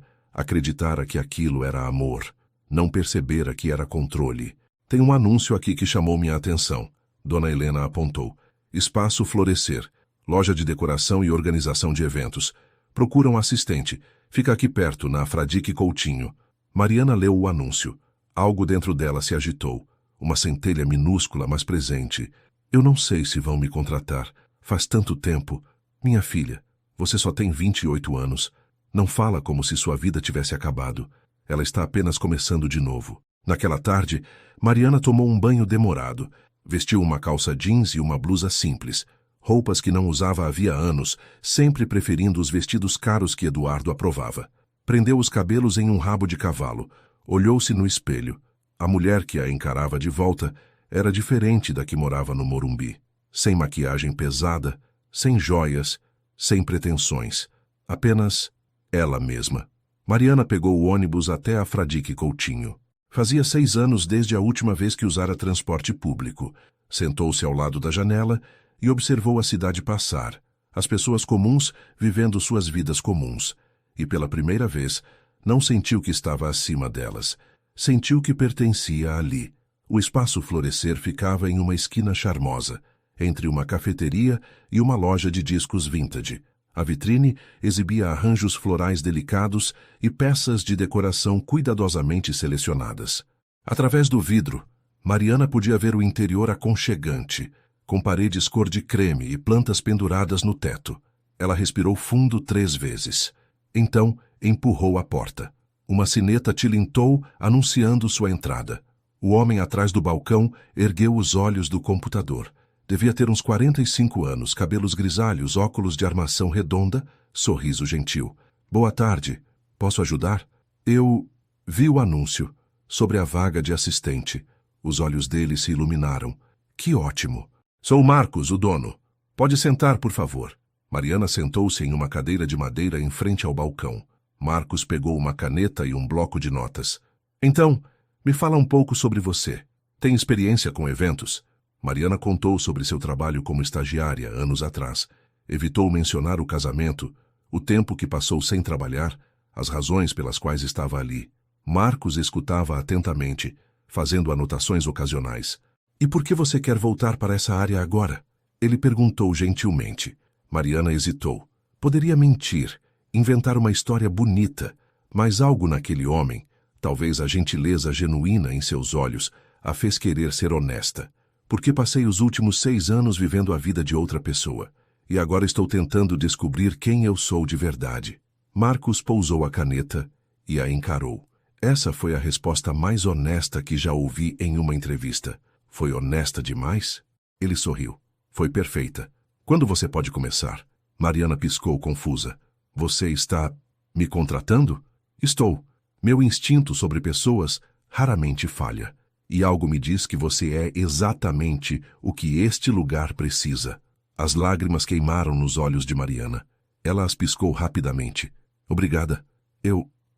acreditara que aquilo era amor. Não percebera que era controle. Tem um anúncio aqui que chamou minha atenção. Dona Helena apontou. Espaço Florescer. Loja de decoração e organização de eventos. Procura um assistente. Fica aqui perto, na Fradique Coutinho. Mariana leu o anúncio. Algo dentro dela se agitou. Uma centelha minúscula, mas presente. Eu não sei se vão me contratar. Faz tanto tempo. Minha filha, você só tem 28 anos. Não fala como se sua vida tivesse acabado. Ela está apenas começando de novo. Naquela tarde, Mariana tomou um banho demorado. Vestiu uma calça jeans e uma blusa simples. Roupas que não usava havia anos, sempre preferindo os vestidos caros que Eduardo aprovava. Prendeu os cabelos em um rabo de cavalo. Olhou-se no espelho. A mulher que a encarava de volta era diferente da que morava no Morumbi. Sem maquiagem pesada, sem joias, sem pretensões. Apenas ela mesma. Mariana pegou o ônibus até a Fradique Coutinho. Fazia 6 anos desde a última vez que usara transporte público. Sentou-se ao lado da janela e observou a cidade passar, as pessoas comuns vivendo suas vidas comuns. E pela primeira vez, não sentiu que estava acima delas. Sentiu que pertencia ali. O Espaço Florescer ficava em uma esquina charmosa, entre uma cafeteria e uma loja de discos vintage. A vitrine exibia arranjos florais delicados e peças de decoração cuidadosamente selecionadas. Através do vidro, Mariana podia ver o interior aconchegante, com paredes cor de creme e plantas penduradas no teto. Ela respirou fundo 3 vezes. Então, empurrou a porta. Uma sineta tilintou, anunciando sua entrada. O homem atrás do balcão ergueu os olhos do computador. Devia ter uns 45 anos, cabelos grisalhos, óculos de armação redonda, sorriso gentil. Boa tarde. Posso ajudar? Eu vi o anúncio sobre a vaga de assistente. Os olhos dele se iluminaram. Que ótimo. Sou Marcos, o dono. Pode sentar, por favor. Mariana sentou-se em uma cadeira de madeira em frente ao balcão. Marcos pegou uma caneta e um bloco de notas. Então, me fala um pouco sobre você. Tem experiência com eventos? Mariana contou sobre seu trabalho como estagiária anos atrás. Evitou mencionar o casamento, o tempo que passou sem trabalhar, as razões pelas quais estava ali. Marcos escutava atentamente, fazendo anotações ocasionais. E por que você quer voltar para essa área agora? Ele perguntou gentilmente. Mariana hesitou. Poderia mentir, inventar uma história bonita, mas algo naquele homem, talvez a gentileza genuína em seus olhos, a fez querer ser honesta. Porque passei os últimos 6 anos vivendo a vida de outra pessoa, e agora estou tentando descobrir quem eu sou de verdade. Marcos pousou a caneta e a encarou. Essa foi a resposta mais honesta que já ouvi em uma entrevista. Foi honesta demais? Ele sorriu. Foi perfeita. Quando você pode começar? Mariana piscou confusa. Você está me contratando? Estou. Meu instinto sobre pessoas raramente falha. E algo me diz que você é exatamente o que este lugar precisa. As lágrimas queimaram nos olhos de Mariana. Ela as piscou rapidamente. Obrigada.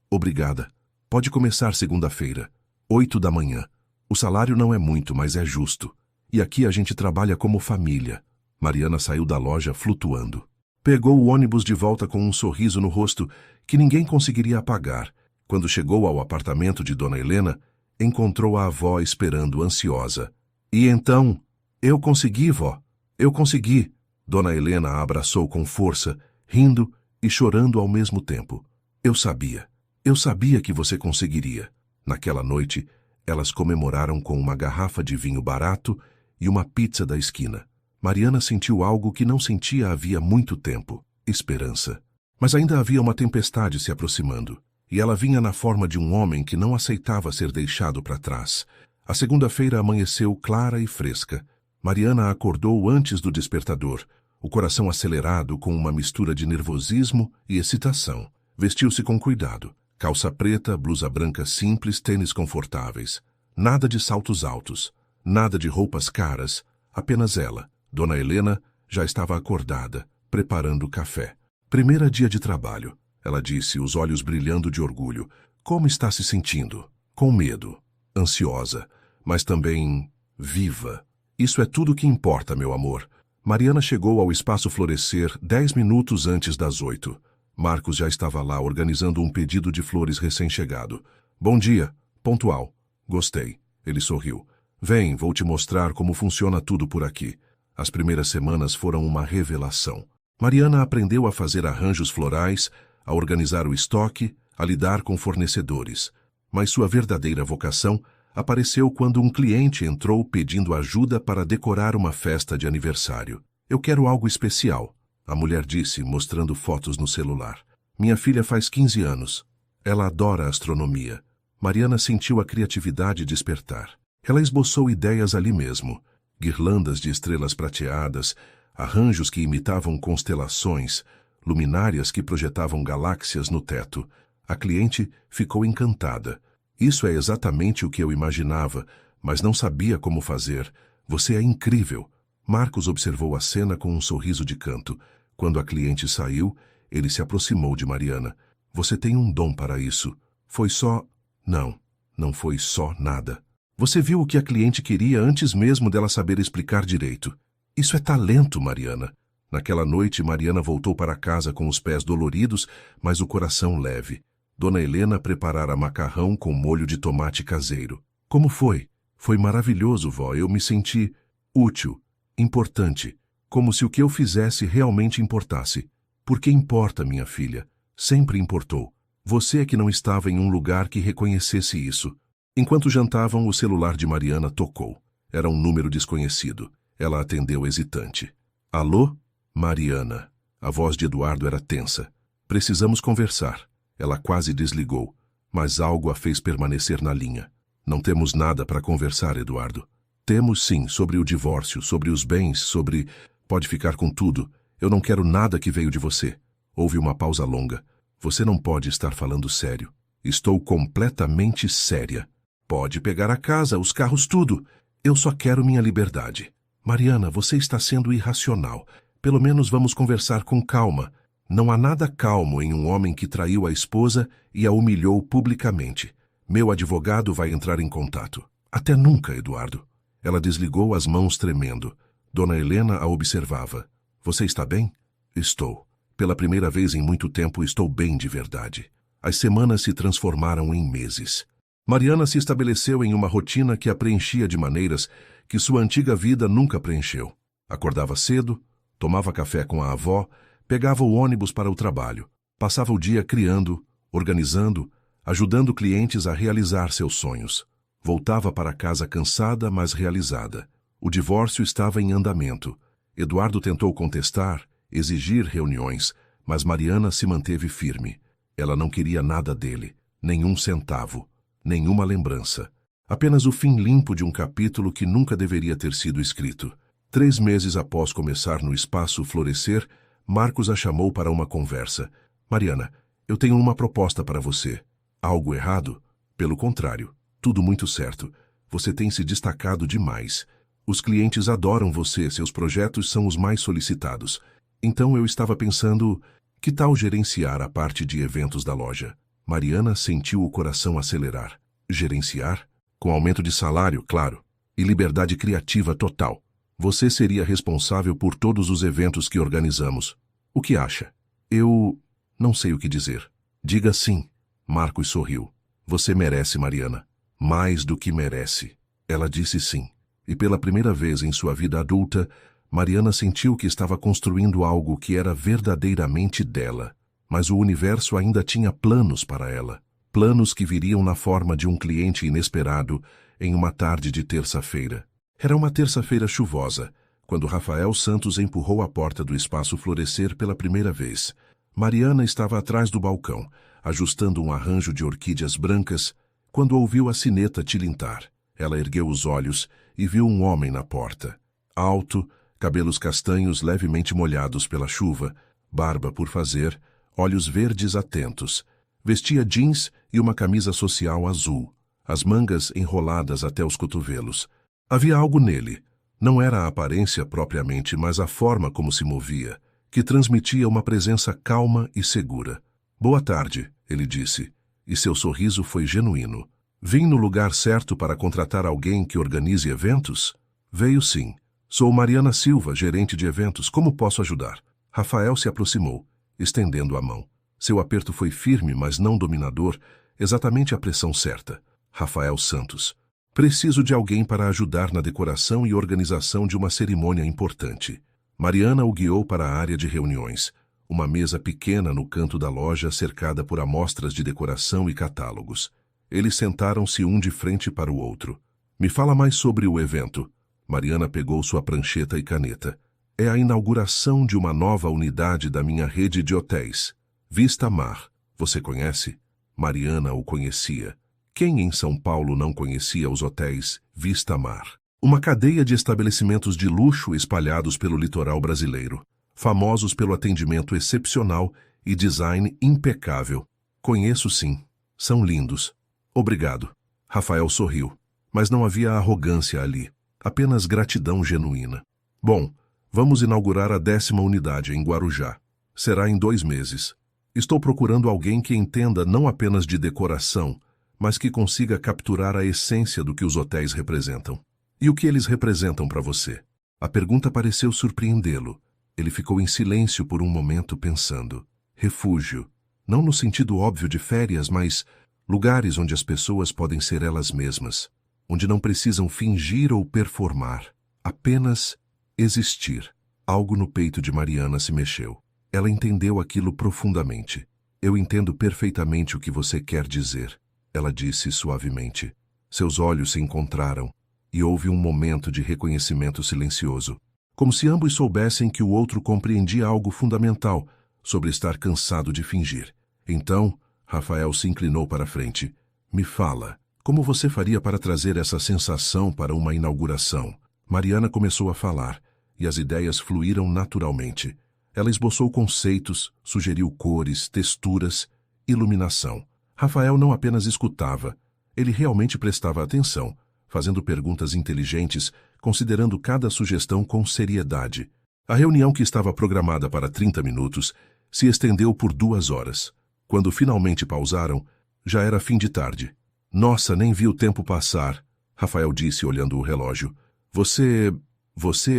Obrigada. Pode começar segunda-feira, 8 da manhã. O salário não é muito, mas é justo. E aqui a gente trabalha como família. Mariana saiu da loja flutuando. Pegou o ônibus de volta com um sorriso no rosto que ninguém conseguiria apagar. Quando chegou ao apartamento de Dona Helena, encontrou a avó esperando ansiosa. E então, eu consegui, vó. Eu consegui. Dona Helena a abraçou com força, rindo e chorando ao mesmo tempo. Eu sabia que você conseguiria. Naquela noite, elas comemoraram com uma garrafa de vinho barato e uma pizza da esquina. Mariana sentiu algo que não sentia havia muito tempo, esperança. Mas ainda havia uma tempestade se aproximando. E ela vinha na forma de um homem que não aceitava ser deixado para trás. A segunda-feira amanheceu clara e fresca. Mariana acordou antes do despertador, o coração acelerado com uma mistura de nervosismo e excitação. Vestiu-se com cuidado. Calça preta, blusa branca simples, tênis confortáveis. Nada de saltos altos, nada de roupas caras, apenas ela. Dona Helena já estava acordada, preparando o café. Primeiro dia de trabalho, ela disse, os olhos brilhando de orgulho. Como está se sentindo? Com medo, ansiosa, mas também viva. Isso é tudo que importa, meu amor. Mariana chegou ao Espaço Florescer 10 minutos antes das 8. Marcos já estava lá organizando um pedido de flores recém-chegado. Bom dia, pontual. Gostei. Ele sorriu. Vem, vou te mostrar como funciona tudo por aqui. As primeiras semanas foram uma revelação. Mariana aprendeu a fazer arranjos florais, a organizar o estoque, a lidar com fornecedores. Mas sua verdadeira vocação apareceu quando um cliente entrou pedindo ajuda para decorar uma festa de aniversário. Eu quero algo especial, a mulher disse, mostrando fotos no celular. Minha filha faz 15 anos. Ela adora astronomia. Mariana sentiu a criatividade despertar. Ela esboçou ideias ali mesmo. Guirlandas de estrelas prateadas, arranjos que imitavam constelações, luminárias que projetavam galáxias no teto. A cliente ficou encantada. Isso é exatamente o que eu imaginava, mas não sabia como fazer. Você é incrível. Marcos observou a cena com um sorriso de canto. Quando a cliente saiu, ele se aproximou de Mariana. Você tem um dom para isso. Foi só... Não foi só nada. Você viu o que a cliente queria antes mesmo dela saber explicar direito. Isso é talento, Mariana. Naquela noite, Mariana voltou para casa com os pés doloridos, mas o coração leve. Dona Helena preparara macarrão com molho de tomate caseiro. Como foi? Foi maravilhoso, vó. Eu me senti útil, importante, como se o que eu fizesse realmente importasse. Porque importa, minha filha. Sempre importou. Você é que não estava em um lugar que reconhecesse isso. Enquanto jantavam, o celular de Mariana tocou. Era um número desconhecido. Ela atendeu hesitante. Alô? Mariana. A voz de Eduardo era tensa. Precisamos conversar. Ela quase desligou, mas algo a fez permanecer na linha. Não temos nada para conversar, Eduardo. Temos sim, sobre o divórcio, sobre os bens, sobre... Pode ficar com tudo. Eu não quero nada que veio de você. Houve uma pausa longa. Você não pode estar falando sério. Estou completamente séria. Pode pegar a casa, os carros, tudo. Eu só quero minha liberdade. Mariana, você está sendo irracional. Pelo menos vamos conversar com calma. Não há nada calmo em um homem que traiu a esposa e a humilhou publicamente. Meu advogado vai entrar em contato. Até nunca, Eduardo. Ela desligou as mãos tremendo. Dona Helena a observava. Você está bem? Estou. Pela primeira vez em muito tempo estou bem de verdade. As semanas se transformaram em meses. Mariana se estabeleceu em uma rotina que a preenchia de maneiras que sua antiga vida nunca preencheu. Acordava cedo, tomava café com a avó, pegava o ônibus para o trabalho, passava o dia criando, organizando, ajudando clientes a realizar seus sonhos. Voltava para casa cansada, mas realizada. O divórcio estava em andamento. Eduardo tentou contestar, exigir reuniões, mas Mariana se manteve firme. Ela não queria nada dele, nenhum centavo, nenhuma lembrança. Apenas o fim limpo de um capítulo que nunca deveria ter sido escrito. 3 meses após começar no Espaço Florescer, Marcos a chamou para uma conversa. Mariana, eu tenho uma proposta para você. Algo errado? Pelo contrário, tudo muito certo. Você tem se destacado demais. Os clientes adoram você, seus projetos são os mais solicitados. Então eu estava pensando, que tal gerenciar a parte de eventos da loja? Mariana sentiu o coração acelerar. Gerenciar? Com aumento de salário, claro, e liberdade criativa total. Você seria responsável por todos os eventos que organizamos. O que acha? Eu não sei o que dizer. Diga sim. Marcos sorriu. Você merece, Mariana. Mais do que merece. Ela disse sim. E pela primeira vez em sua vida adulta, Mariana sentiu que estava construindo algo que era verdadeiramente dela. Mas o universo ainda tinha planos para ela. Planos que viriam na forma de um cliente inesperado em uma tarde de terça-feira. Era uma terça-feira chuvosa, quando Rafael Santos empurrou a porta do Espaço Florescer pela primeira vez. Mariana estava atrás do balcão, ajustando um arranjo de orquídeas brancas, quando ouviu a sineta tilintar. Ela ergueu os olhos e viu um homem na porta. Alto, cabelos castanhos levemente molhados pela chuva, barba por fazer, olhos verdes atentos. Vestia jeans e uma camisa social azul, as mangas enroladas até os cotovelos. Havia algo nele. Não era a aparência propriamente, mas a forma como se movia, que transmitia uma presença calma e segura. Boa tarde, ele disse, e seu sorriso foi genuíno. Vim no lugar certo para contratar alguém que organize eventos? Veio sim. Sou Mariana Silva, gerente de eventos. Como posso ajudar? Rafael se aproximou, estendendo a mão. Seu aperto foi firme, mas não dominador, exatamente a pressão certa. Rafael Santos. Preciso de alguém para ajudar na decoração e organização de uma cerimônia importante. Mariana o guiou para a área de reuniões, uma mesa pequena no canto da loja cercada por amostras de decoração e catálogos. Eles sentaram-se um de frente para o outro. Me fala mais sobre o evento. Mariana pegou sua prancheta e caneta. É a inauguração de uma nova unidade da minha rede de hotéis. Vista Mar. Você conhece? Mariana o conhecia. Quem em São Paulo não conhecia os hotéis Vista Mar? Uma cadeia de estabelecimentos de luxo espalhados pelo litoral brasileiro, famosos pelo atendimento excepcional e design impecável. Conheço sim. São lindos. Obrigado. Rafael sorriu, mas não havia arrogância ali, apenas gratidão genuína. Bom, vamos inaugurar a 10ª unidade em Guarujá. Será em 2 meses. Estou procurando alguém que entenda não apenas de decoração, mas que consiga capturar a essência do que os hotéis representam. E o que eles representam para você? A pergunta pareceu surpreendê-lo. Ele ficou em silêncio por um momento pensando. Refúgio. Não no sentido óbvio de férias, mas lugares onde as pessoas podem ser elas mesmas, onde não precisam fingir ou performar, apenas existir. Algo no peito de Mariana se mexeu. Ela entendeu aquilo profundamente. Eu entendo perfeitamente o que você quer dizer, ela disse suavemente. Seus olhos se encontraram e houve um momento de reconhecimento silencioso, como se ambos soubessem que o outro compreendia algo fundamental sobre estar cansado de fingir. Então, Rafael se inclinou para a frente. Me fala, como você faria para trazer essa sensação para uma inauguração? Mariana começou a falar, e as ideias fluíram naturalmente. Ela esboçou conceitos, sugeriu cores, texturas, iluminação. Rafael não apenas escutava, ele realmente prestava atenção, fazendo perguntas inteligentes, considerando cada sugestão com seriedade. A reunião, que estava programada para 30 minutos, se estendeu por 2 horas. Quando finalmente pausaram, já era fim de tarde. Nossa, nem vi o tempo passar, Rafael disse olhando o relógio. Você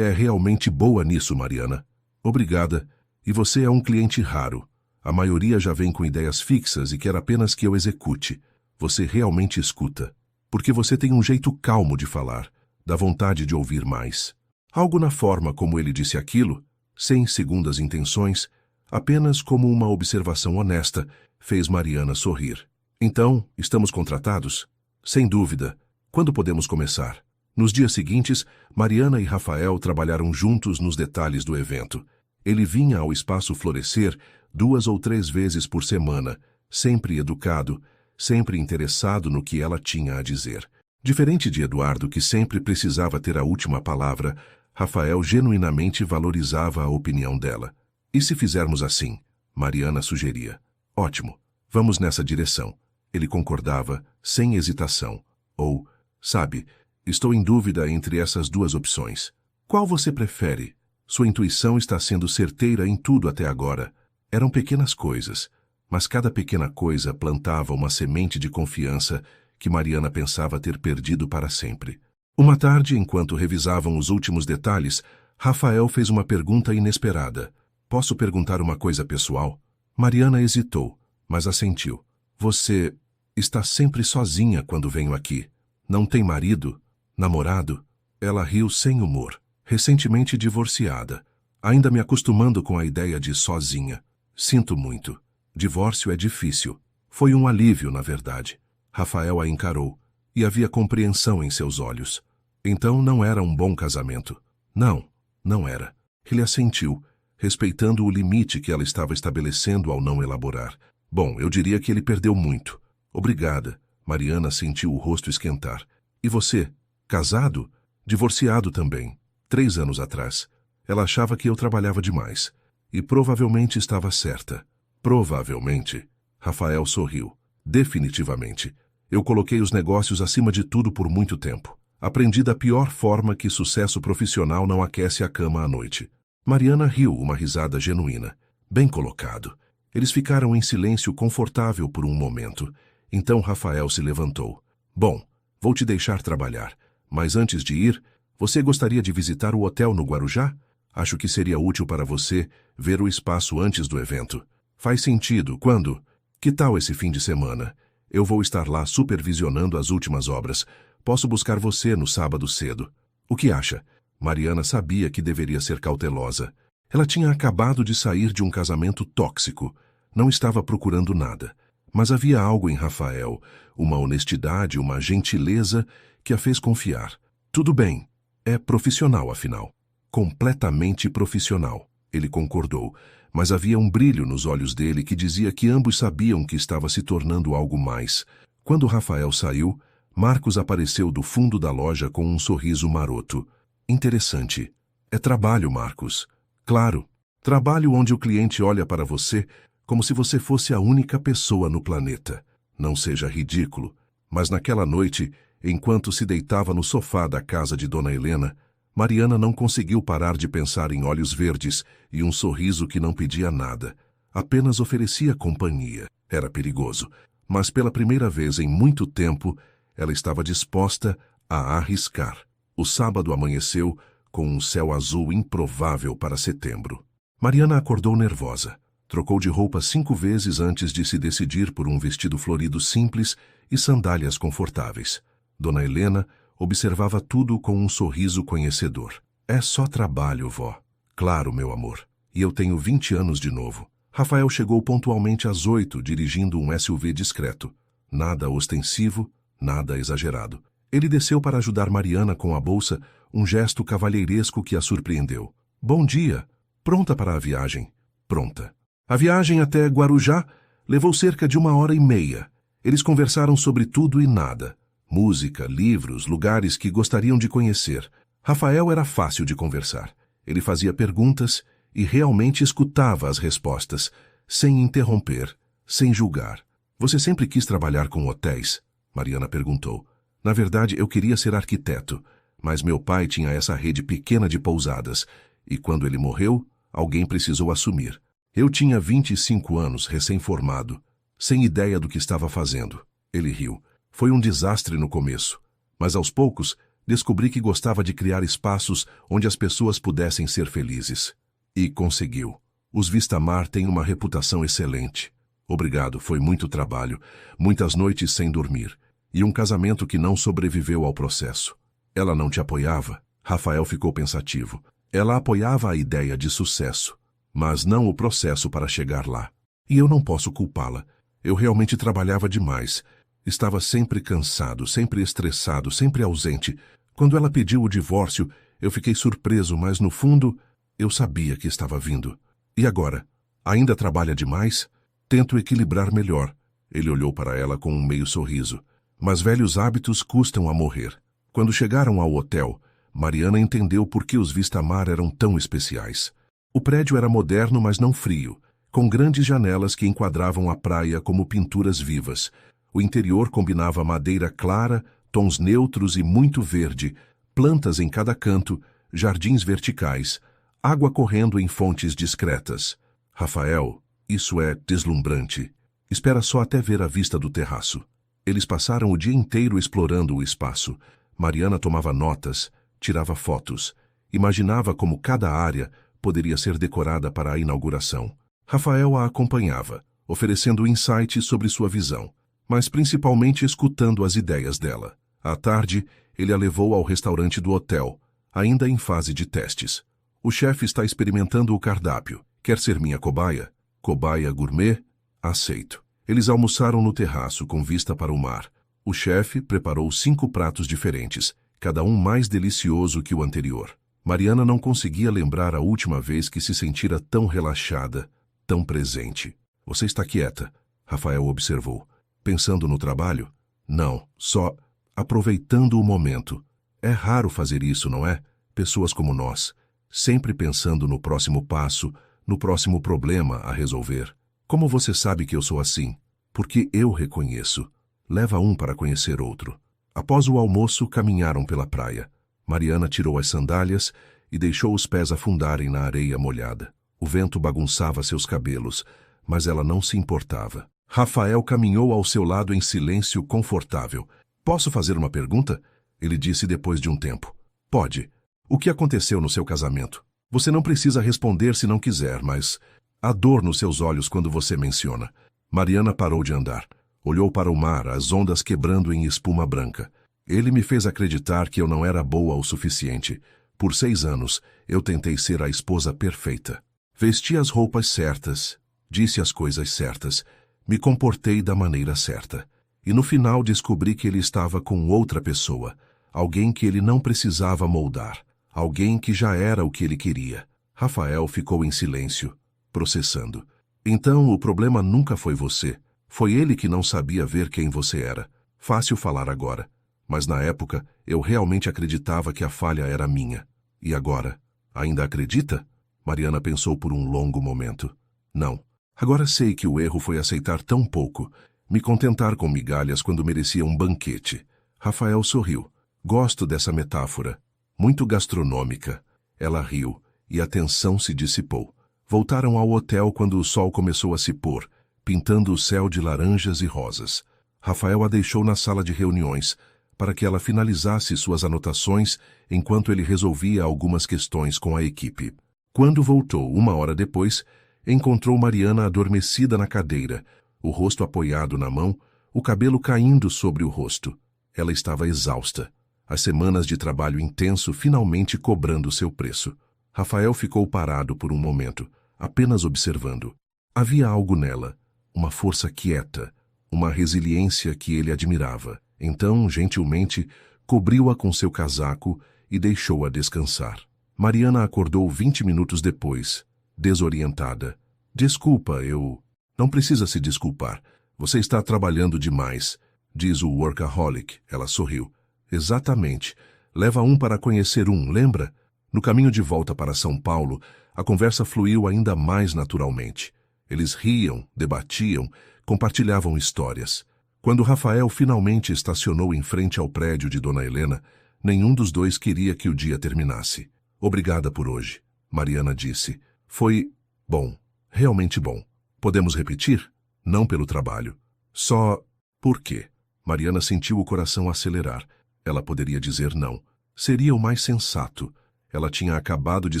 é realmente boa nisso, Mariana. Obrigada. E você é um cliente raro. A maioria já vem com ideias fixas e quer apenas que eu execute. Você realmente escuta. Porque você tem um jeito calmo de falar, dá vontade de ouvir mais. Algo na forma como ele disse aquilo, sem segundas intenções, apenas como uma observação honesta, fez Mariana sorrir. Então, estamos contratados? Sem dúvida. Quando podemos começar? Nos dias seguintes, Mariana e Rafael trabalharam juntos nos detalhes do evento. Ele vinha ao Espaço Florescer 2 ou 3 vezes por semana, sempre educado, sempre interessado no que ela tinha a dizer. Diferente de Eduardo, que sempre precisava ter a última palavra, Rafael genuinamente valorizava a opinião dela. E se fizermos assim? Mariana sugeria. Ótimo, vamos nessa direção. Ele concordava, sem hesitação. Ou, sabe, estou em dúvida entre essas 2 opções. Qual você prefere? Sua intuição está sendo certeira em tudo até agora. Eram pequenas coisas, mas cada pequena coisa plantava uma semente de confiança que Mariana pensava ter perdido para sempre. Uma tarde, enquanto revisavam os últimos detalhes, Rafael fez uma pergunta inesperada. Posso perguntar uma coisa pessoal? Mariana hesitou, mas assentiu. Você está sempre sozinha quando venho aqui. Não tem marido? Namorado? Ela riu sem humor. Recentemente divorciada. Ainda me acostumando com a ideia de sozinha. Sinto muito. Divórcio é difícil. Foi um alívio, na verdade. Rafael a encarou, e havia compreensão em seus olhos. Então não era um bom casamento. Não, não era. Ele assentiu, respeitando o limite que ela estava estabelecendo ao não elaborar. Bom, eu diria que ele perdeu muito. Obrigada. Mariana sentiu o rosto esquentar. E você? Casado? Divorciado também. 3 anos atrás. Ela achava que eu trabalhava demais. E provavelmente estava certa. Provavelmente. Rafael sorriu. Definitivamente. Eu coloquei os negócios acima de tudo por muito tempo. Aprendi da pior forma que sucesso profissional não aquece a cama à noite. Mariana riu, uma risada genuína. Bem colocado. Eles ficaram em silêncio confortável por um momento. Então Rafael se levantou. Bom, vou te deixar trabalhar. Mas antes de ir, você gostaria de visitar o hotel no Guarujá? Acho que seria útil para você ver o espaço antes do evento. Faz sentido. Quando? Que tal esse fim de semana? Eu vou estar lá supervisionando as últimas obras. Posso buscar você no sábado cedo. O que acha? Mariana sabia que deveria ser cautelosa. Ela tinha acabado de sair de um casamento tóxico. Não estava procurando nada. Mas havia algo em Rafael, uma honestidade, uma gentileza que a fez confiar. Tudo bem. É profissional, afinal. Completamente profissional. Ele concordou, mas havia um brilho nos olhos dele que dizia que ambos sabiam que estava se tornando algo mais. Quando Rafael saiu, Marcos apareceu do fundo da loja com um sorriso maroto. Interessante. É trabalho, Marcos. Claro. Trabalho onde o cliente olha para você como se você fosse a única pessoa no planeta. Não seja ridículo. Mas naquela noite, enquanto se deitava no sofá da casa de Dona Helena, Mariana não conseguiu parar de pensar em olhos verdes e um sorriso que não pedia nada. Apenas oferecia companhia. Era perigoso. Mas pela primeira vez em muito tempo, ela estava disposta a arriscar. O sábado amanheceu com um céu azul improvável para setembro. Mariana acordou nervosa. Trocou de roupa 5 vezes antes de se decidir por um vestido florido simples e sandálias confortáveis. Dona Helena observava tudo com um sorriso conhecedor. É só trabalho, vó. Claro, meu amor. E eu tenho 20 anos de novo. Rafael chegou pontualmente às 8, dirigindo um SUV discreto. Nada ostensivo, nada exagerado. Ele desceu para ajudar Mariana com a bolsa, um gesto cavalheiresco que a surpreendeu. Bom dia. Pronta para a viagem? Pronta. A viagem até Guarujá levou cerca de 1h30. Eles conversaram sobre tudo e nada. Música, livros, lugares que gostariam de conhecer. Rafael era fácil de conversar. Ele fazia perguntas e realmente escutava as respostas, sem interromper, sem julgar. Você sempre quis trabalhar com hotéis? Mariana perguntou. Na verdade, eu queria ser arquiteto, mas meu pai tinha essa rede pequena de pousadas, e quando ele morreu, alguém precisou assumir. Eu tinha 25 anos, recém-formado, sem ideia do que estava fazendo. Ele riu. Foi um desastre no começo, mas aos poucos descobri que gostava de criar espaços onde as pessoas pudessem ser felizes. E conseguiu. Os Vistamar têm uma reputação excelente. Obrigado, foi muito trabalho, muitas noites sem dormir, e um casamento que não sobreviveu ao processo. Ela não te apoiava? Rafael ficou pensativo. Ela apoiava a ideia de sucesso, mas não o processo para chegar lá. E eu não posso culpá-la. Eu realmente trabalhava demais. Estava sempre cansado, sempre estressado, sempre ausente. Quando ela pediu o divórcio, eu fiquei surpreso, mas no fundo, eu sabia que estava vindo. E agora? Ainda trabalha demais? Tento equilibrar melhor. Ele olhou para ela com um meio sorriso. Mas velhos hábitos custam a morrer. Quando chegaram ao hotel, Mariana entendeu por que os Vistamar eram tão especiais. O prédio era moderno, mas não frio, com grandes janelas que enquadravam a praia como pinturas vivas. O interior combinava madeira clara, tons neutros e muito verde, plantas em cada canto, jardins verticais, água correndo em fontes discretas. Rafael, isso é deslumbrante. Espera só até ver a vista do terraço. Eles passaram o dia inteiro explorando o espaço. Mariana tomava notas, tirava fotos, imaginava como cada área poderia ser decorada para a inauguração. Rafael a acompanhava, oferecendo insights sobre sua visão, mas principalmente escutando as ideias dela. À tarde, ele a levou ao restaurante do hotel, ainda em fase de testes. O chefe está experimentando o cardápio. Quer ser minha cobaia? Cobaia gourmet? Aceito. Eles almoçaram no terraço com vista para o mar. O chefe preparou 5 pratos diferentes, cada um mais delicioso que o anterior. Mariana não conseguia lembrar a última vez que se sentira tão relaxada, tão presente. Você está quieta, Rafael observou. Pensando no trabalho? Não, só... aproveitando o momento. É raro fazer isso, não é? Pessoas como nós, sempre pensando no próximo passo, no próximo problema a resolver. Como você sabe que eu sou assim? Porque eu reconheço. Leva um para conhecer outro. Após o almoço, caminharam pela praia. Mariana tirou as sandálias e deixou os pés afundarem na areia molhada. O vento bagunçava seus cabelos, mas ela não se importava. Rafael caminhou ao seu lado em silêncio confortável. Posso fazer uma pergunta? Ele disse depois de um tempo. Pode. O que aconteceu no seu casamento? Você não precisa responder se não quiser, mas há dor nos seus olhos quando você menciona. Mariana parou de andar. Olhou para o mar, as ondas quebrando em espuma branca. Ele me fez acreditar que eu não era boa o suficiente. Por 6 anos, eu tentei ser a esposa perfeita. Vesti as roupas certas, disse as coisas certas, me comportei da maneira certa. E no final descobri que ele estava com outra pessoa, alguém que ele não precisava moldar, alguém que já era o que ele queria. Rafael ficou em silêncio, processando. Então o problema nunca foi você. Foi ele que não sabia ver quem você era. Fácil falar agora. Mas na época, eu realmente acreditava que a falha era minha. E agora? Ainda acredita? Mariana pensou por um longo momento. Não. Agora sei que o erro foi aceitar tão pouco, me contentar com migalhas quando merecia um banquete. Rafael sorriu. Gosto dessa metáfora. Muito gastronômica. Ela riu, e a tensão se dissipou. Voltaram ao hotel quando o sol começou a se pôr, pintando o céu de laranjas e rosas. Rafael a deixou na sala de reuniões, para que ela finalizasse suas anotações enquanto ele resolvia algumas questões com a equipe. Quando voltou 1 hora depois, encontrou Mariana adormecida na cadeira, o rosto apoiado na mão, o cabelo caindo sobre o rosto. Ela estava exausta. As semanas de trabalho intenso finalmente cobrando seu preço. Rafael ficou parado por um momento, apenas observando. Havia algo nela, uma força quieta, uma resiliência que ele admirava. Então, gentilmente, cobriu-a com seu casaco e deixou-a descansar. Mariana acordou 20 minutos depois, desorientada. Desculpa, eu... Não precisa se desculpar. Você está trabalhando demais, diz o workaholic. Ela sorriu. Exatamente. Leva um para conhecer um, lembra? No caminho de volta para São Paulo, a conversa fluiu ainda mais naturalmente. Eles riam, debatiam, compartilhavam histórias. Quando Rafael finalmente estacionou em frente ao prédio de Dona Helena, nenhum dos dois queria que o dia terminasse. Obrigada por hoje, Mariana disse. Foi bom, realmente bom. Podemos repetir? Não pelo trabalho. Só... Por quê? Mariana sentiu o coração acelerar. Ela poderia dizer não. Seria o mais sensato. Ela tinha acabado de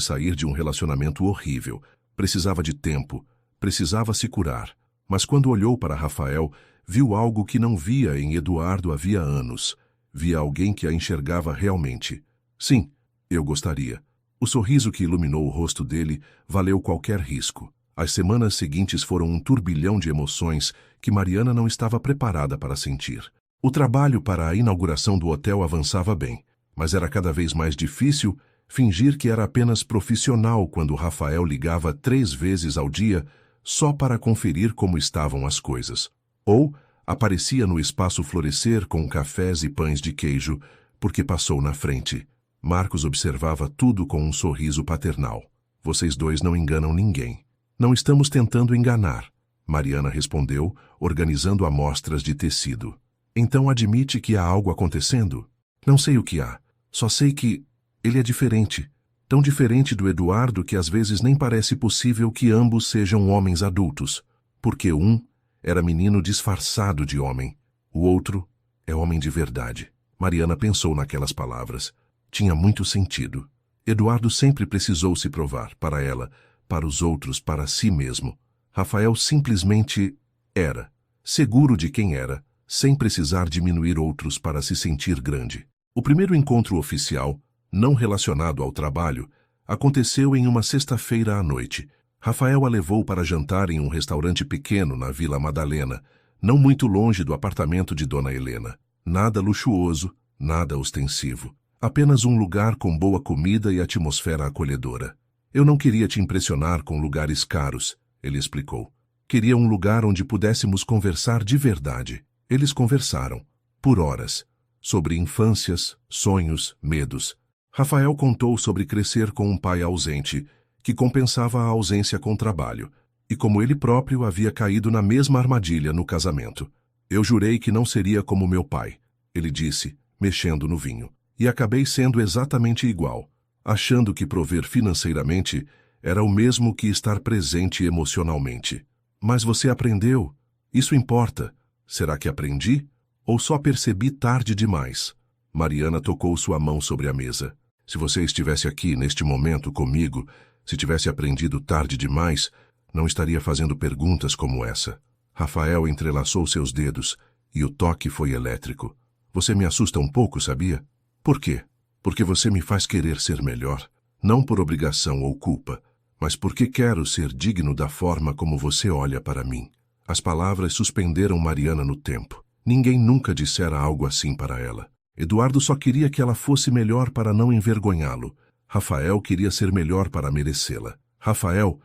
sair de um relacionamento horrível. Precisava de tempo. Precisava se curar. Mas quando olhou para Rafael, viu algo que não via em Eduardo havia anos. Via alguém que a enxergava realmente. Sim, eu gostaria. O sorriso que iluminou o rosto dele valeu qualquer risco. As semanas seguintes foram um turbilhão de emoções que Mariana não estava preparada para sentir. O trabalho para a inauguração do hotel avançava bem, mas era cada vez mais difícil fingir que era apenas profissional quando Rafael ligava 3 vezes ao dia só para conferir como estavam as coisas. Ou aparecia no espaço Florescer com cafés e pães de queijo, porque passou na frente. Marcos observava tudo com um sorriso paternal. Vocês dois não enganam ninguém. Não estamos tentando enganar, Mariana respondeu, organizando amostras de tecido. Então admite que há algo acontecendo? Não sei o que há. Só sei que ele é diferente. Tão diferente do Eduardo que às vezes nem parece possível que ambos sejam homens adultos. Porque um era menino disfarçado de homem. O outro é homem de verdade. Mariana pensou naquelas palavras. Tinha muito sentido. Eduardo sempre precisou se provar, para ela, para os outros, para si mesmo. Rafael simplesmente era, seguro de quem era, sem precisar diminuir outros para se sentir grande. O primeiro encontro oficial, não relacionado ao trabalho, aconteceu em uma sexta-feira à noite. Rafael a levou para jantar em um restaurante pequeno na Vila Madalena, não muito longe do apartamento de Dona Helena. Nada luxuoso, nada ostensivo. Apenas um lugar com boa comida e atmosfera acolhedora. Eu não queria te impressionar com lugares caros, ele explicou. Queria um lugar onde pudéssemos conversar de verdade. Eles conversaram, por horas. sobre infâncias, sonhos, medos. Rafael contou sobre crescer com um pai ausente, que compensava a ausência com trabalho, e como ele próprio havia caído na mesma armadilha no casamento. Eu jurei que não seria como meu pai, ele disse, mexendo no vinho, e acabei sendo exatamente igual, achando que prover financeiramente era o mesmo que estar presente emocionalmente. Mas você aprendeu. Isso importa. Será que aprendi? Ou só percebi tarde demais? Mariana tocou sua mão sobre a mesa. Se você estivesse aqui neste momento comigo, se tivesse aprendido tarde demais, não estaria fazendo perguntas como essa. Rafael entrelaçou seus dedos e o toque foi elétrico. Você me assusta um pouco, sabia? Por quê? Porque você me faz querer ser melhor. Não por obrigação ou culpa, mas porque quero ser digno da forma como você olha para mim. As palavras suspenderam Mariana no tempo. Ninguém nunca dissera algo assim para ela. Eduardo só queria que ela fosse melhor para não envergonhá-lo. Rafael queria ser melhor para merecê-la. Rafael,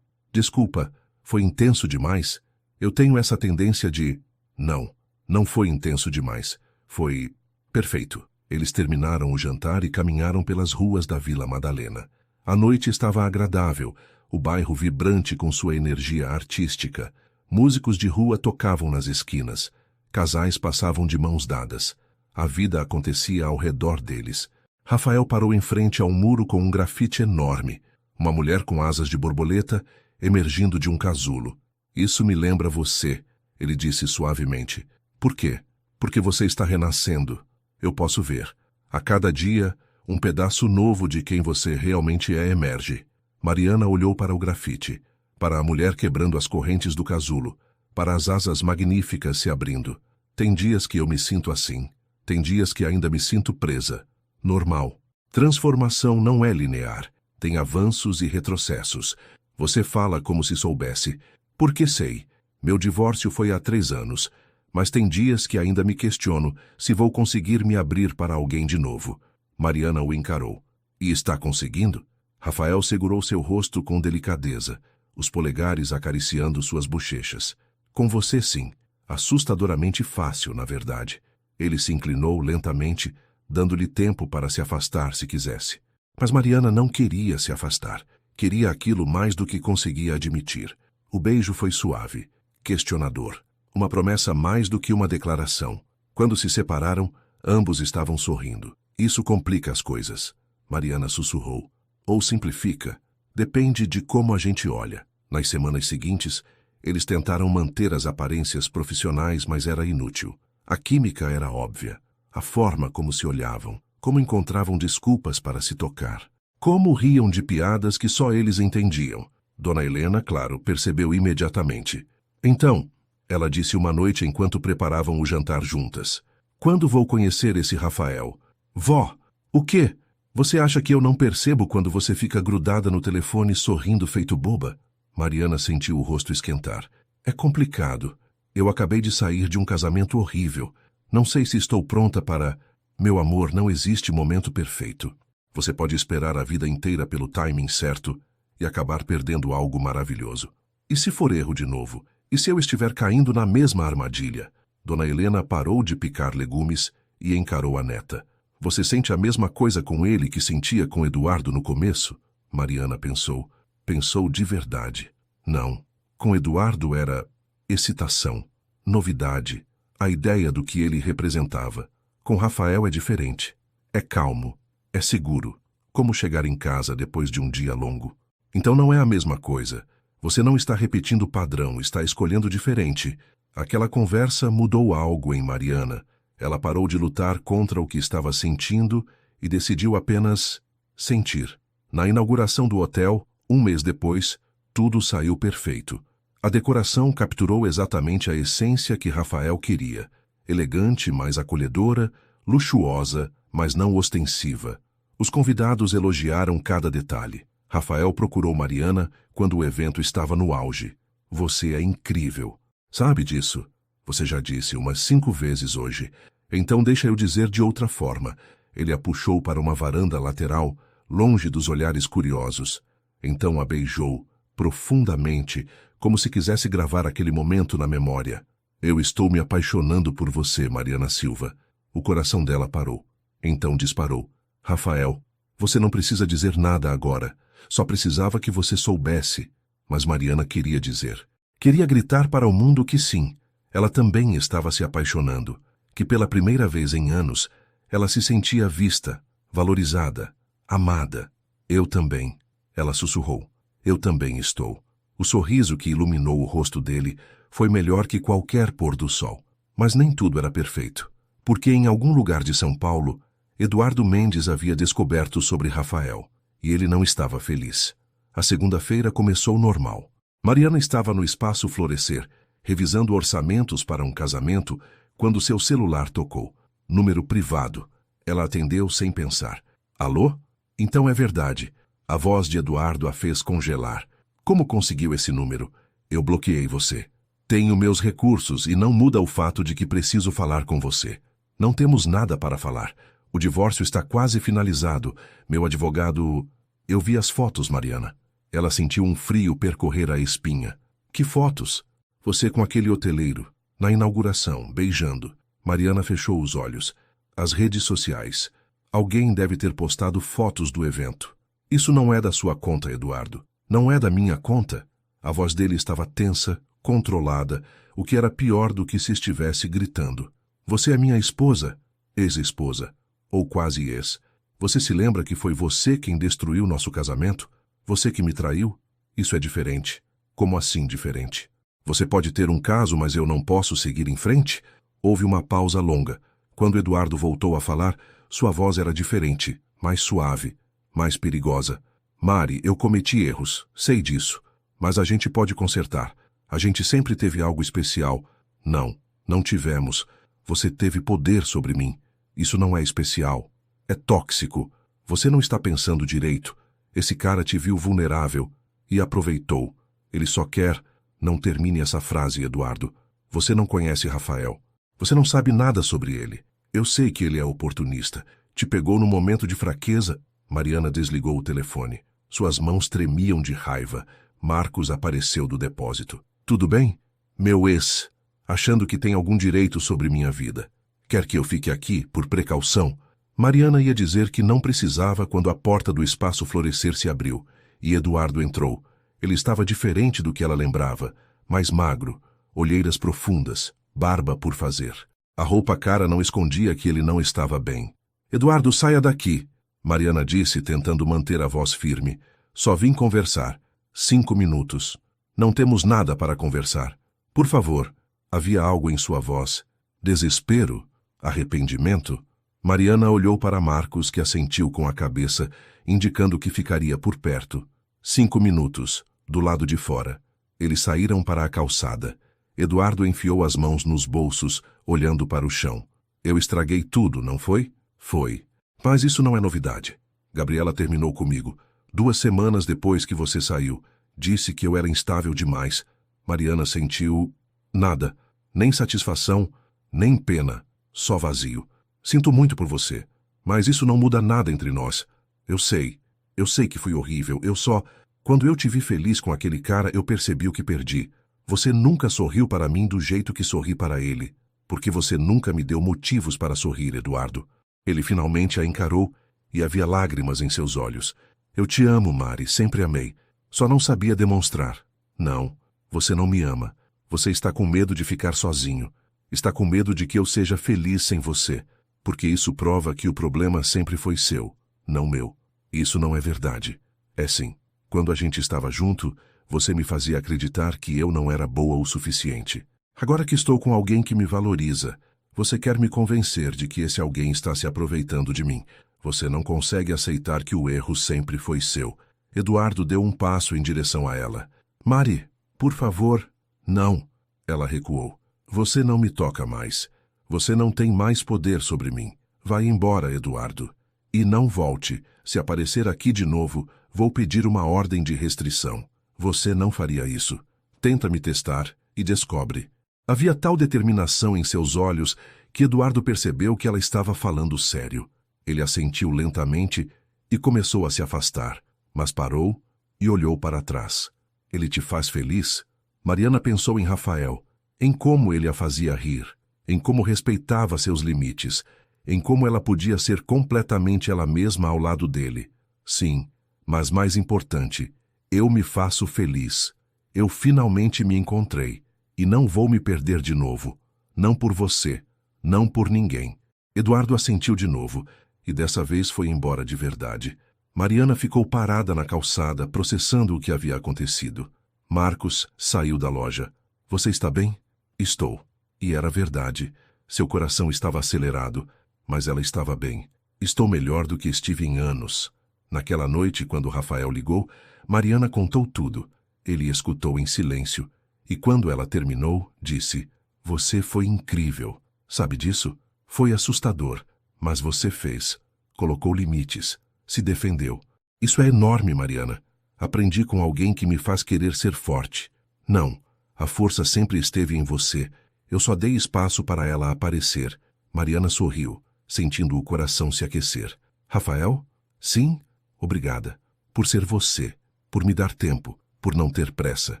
Desculpa, foi intenso demais? Eu tenho essa tendência de... Não foi intenso demais. Foi... perfeito. Eles terminaram o jantar e caminharam pelas ruas da Vila Madalena. A noite estava agradável, o bairro vibrante com sua energia artística. Músicos de rua tocavam nas esquinas. Casais passavam de mãos dadas. A vida acontecia ao redor deles. Rafael parou em frente a um muro com um grafite enorme. Uma mulher com asas de borboleta emergindo de um casulo. Isso me lembra você, ele disse suavemente. Por quê? Porque você está renascendo. Eu posso ver. A cada dia, um pedaço novo de quem você realmente é emerge. Mariana olhou para o grafite, para a mulher quebrando as correntes do casulo, para as asas magníficas se abrindo. Tem dias que eu me sinto assim. Tem dias que ainda me sinto presa. Normal. Transformação não é linear. Tem avanços e retrocessos. Você fala como se soubesse. Porque sei. Meu divórcio foi há 3 anos. Mas tem dias que ainda me questiono se vou conseguir me abrir para alguém de novo. Mariana o encarou. E está conseguindo? Rafael segurou seu rosto com delicadeza, os polegares acariciando suas bochechas. Com você, sim. Assustadoramente fácil, na verdade. Ele se inclinou lentamente, dando-lhe tempo para se afastar se quisesse. Mas Mariana não queria se afastar. Queria aquilo mais do que conseguia admitir. O beijo foi suave, questionador. Uma promessa mais do que uma declaração. Quando se separaram, ambos estavam sorrindo. Isso complica as coisas. Mariana sussurrou. Ou simplifica. Depende de como a gente olha. Nas semanas seguintes, eles tentaram manter as aparências profissionais, mas era inútil. A química era óbvia. A forma como se olhavam, como encontravam desculpas para se tocar. Como riam de piadas que só eles entendiam. Dona Helena, claro, percebeu imediatamente. Então, ela disse uma noite enquanto preparavam o jantar juntas. Quando vou conhecer esse Rafael? Vó, o quê? Você acha que eu não percebo quando você fica grudada no telefone sorrindo feito boba? Mariana sentiu o rosto esquentar. É complicado. Eu acabei de sair de um casamento horrível. Não sei se estou pronta para... Meu amor, não existe momento perfeito. Você pode esperar a vida inteira pelo timing certo e acabar perdendo algo maravilhoso. E se for erro de novo? E se eu estiver caindo na mesma armadilha? Dona Helena parou de picar legumes e encarou a neta. Você sente a mesma coisa com ele que sentia com Eduardo no começo? Mariana pensou. Pensou de verdade. Não. Com Eduardo era excitação, novidade, a ideia do que ele representava. Com Rafael é diferente. É calmo, é seguro. Como chegar em casa depois de um dia longo. Então não é a mesma coisa. Você não está repetindo o padrão, está escolhendo diferente. Aquela conversa mudou algo em Mariana. Ela parou de lutar contra o que estava sentindo e decidiu apenas sentir. Na inauguração do hotel, 1 mês depois, tudo saiu perfeito. A decoração capturou exatamente a essência que Rafael queria. Elegante, mas acolhedora, luxuosa, mas não ostensiva. Os convidados elogiaram cada detalhe. Rafael procurou Mariana quando o evento estava no auge. Você é incrível. Sabe disso? Você já disse umas 5 vezes hoje. Então deixa eu dizer de outra forma. Ele a puxou para uma varanda lateral, longe dos olhares curiosos. Então a beijou, profundamente, como se quisesse gravar aquele momento na memória. Eu estou me apaixonando por você, Mariana Silva. O coração dela parou. Então disparou. Rafael, você não precisa dizer nada agora. Só precisava que você soubesse. Mas Mariana queria dizer. Queria gritar para o mundo que sim, ela também estava se apaixonando, que pela primeira vez em anos, ela se sentia vista, valorizada, amada. Eu também, ela sussurrou. Eu também estou. O sorriso que iluminou o rosto dele foi melhor que qualquer pôr do sol. Mas nem tudo era perfeito, porque em algum lugar de São Paulo, Eduardo Mendes havia descoberto sobre Rafael, e ele não estava feliz. A segunda-feira começou normal. Mariana estava no Espaço Florescer, revisando orçamentos para um casamento, quando seu celular tocou. Número privado. Ela atendeu sem pensar. Alô? Então é verdade. A voz de Eduardo a fez congelar. Como conseguiu esse número? Eu bloqueei você. Tenho meus recursos e não muda o fato de que preciso falar com você. Não temos nada para falar. O divórcio está quase finalizado. Meu advogado... Eu vi as fotos, Mariana. Ela sentiu um frio percorrer a espinha. Que fotos? Você com aquele hoteleiro, na inauguração, beijando. Mariana fechou os olhos. As redes sociais. Alguém deve ter postado fotos do evento. Isso não é da sua conta, Eduardo. Não é da minha conta. A voz dele estava tensa, controlada, o que era pior do que se estivesse gritando. Você é minha esposa, ex-esposa, ou quase ex. Você se lembra que foi você quem destruiu nosso casamento? Você que me traiu? Isso é diferente. Como assim diferente? Você pode ter um caso, mas eu não posso seguir em frente? Houve uma pausa longa. Quando Eduardo voltou a falar, sua voz era diferente, mais suave, mais perigosa. Mari, eu cometi erros, sei disso. Mas a gente pode consertar. A gente sempre teve algo especial. Não, não tivemos. Você teve poder sobre mim. Isso não é especial. É tóxico. Você não está pensando direito. Esse cara te viu vulnerável e aproveitou. Ele só quer... Não termine essa frase, Eduardo. Você não conhece Rafael. Você não sabe nada sobre ele. Eu sei que ele é oportunista. Te pegou no momento de fraqueza. Mariana desligou o telefone. Suas mãos tremiam de raiva. Marcos apareceu do depósito. Tudo bem? Meu ex, achando que tem algum direito sobre minha vida. Quer que eu fique aqui, por precaução? Mariana ia dizer que não precisava quando a porta do Espaço Florescer se abriu, e Eduardo entrou. Ele estava diferente do que ela lembrava, mais magro, olheiras profundas, barba por fazer. A roupa cara não escondia que ele não estava bem. Eduardo, saia daqui, Mariana disse, tentando manter a voz firme. Só vim conversar. 5 minutos. Não temos nada para conversar. Por favor. Havia algo em sua voz. Desespero? Arrependimento? Mariana olhou para Marcos, que assentiu com a cabeça, indicando que ficaria por perto. 5 minutos, do lado de fora. Eles saíram para a calçada. Eduardo enfiou as mãos nos bolsos, olhando para o chão. Eu estraguei tudo, não foi? Foi. Mas isso não é novidade. Gabriela terminou comigo. 2 semanas depois que você saiu. Disse que eu era instável demais. Mariana sentiu... nada. Nem satisfação, nem pena. Só vazio. Sinto muito por você. Mas isso não muda nada entre nós. Eu sei. Eu sei que fui horrível. Eu só... Quando eu te vi feliz com aquele cara, eu percebi o que perdi. Você nunca sorriu para mim do jeito que sorri para ele. Porque você nunca me deu motivos para sorrir, Eduardo. Ele finalmente a encarou e havia lágrimas em seus olhos. Eu te amo, Mari, sempre amei. Só não sabia demonstrar. Não, você não me ama. Você está com medo de ficar sozinho. Está com medo de que eu seja feliz sem você. Porque isso prova que o problema sempre foi seu, não meu. Isso não é verdade. É sim. Quando a gente estava junto, você me fazia acreditar que eu não era boa o suficiente. Agora que estou com alguém que me valoriza, você quer me convencer de que esse alguém está se aproveitando de mim. Você não consegue aceitar que o erro sempre foi seu. Eduardo deu um passo em direção a ela. Mari, por favor. Não. Ela recuou. Você não me toca mais. Você não tem mais poder sobre mim. Vai embora, Eduardo. E não volte. Se aparecer aqui de novo, vou pedir uma ordem de restrição. Você não faria isso. Tenta me testar e descobre. Havia tal determinação em seus olhos que Eduardo percebeu que ela estava falando sério. Ele assentiu lentamente e começou a se afastar, mas parou e olhou para trás. Ele te faz feliz? Mariana pensou em Rafael, em como ele a fazia rir, em como respeitava seus limites. em como ela podia ser completamente ela mesma ao lado dele. Sim, mas mais importante, eu me faço feliz. Eu finalmente me encontrei, e não vou me perder de novo. Não por você, não por ninguém. Eduardo assentiu de novo, e dessa vez foi embora de verdade. Mariana ficou parada na calçada, processando o que havia acontecido. Marcos saiu da loja. Você está bem? Estou. E era verdade. Seu coração estava acelerado, mas ela estava bem. Estou melhor do que estive em anos. Naquela noite, quando Rafael ligou, Mariana contou tudo. Ele escutou em silêncio, e quando ela terminou, disse: Você foi incrível. Sabe disso? Foi assustador, mas você fez. Colocou limites. Se defendeu. Isso é enorme, Mariana. Aprendi com alguém que me faz querer ser forte. Não, a força sempre esteve em você. Eu só dei espaço para ela aparecer. Mariana sorriu, sentindo o coração se aquecer. Rafael? Sim? Obrigada. Por ser você. Por me dar tempo. Por não ter pressa.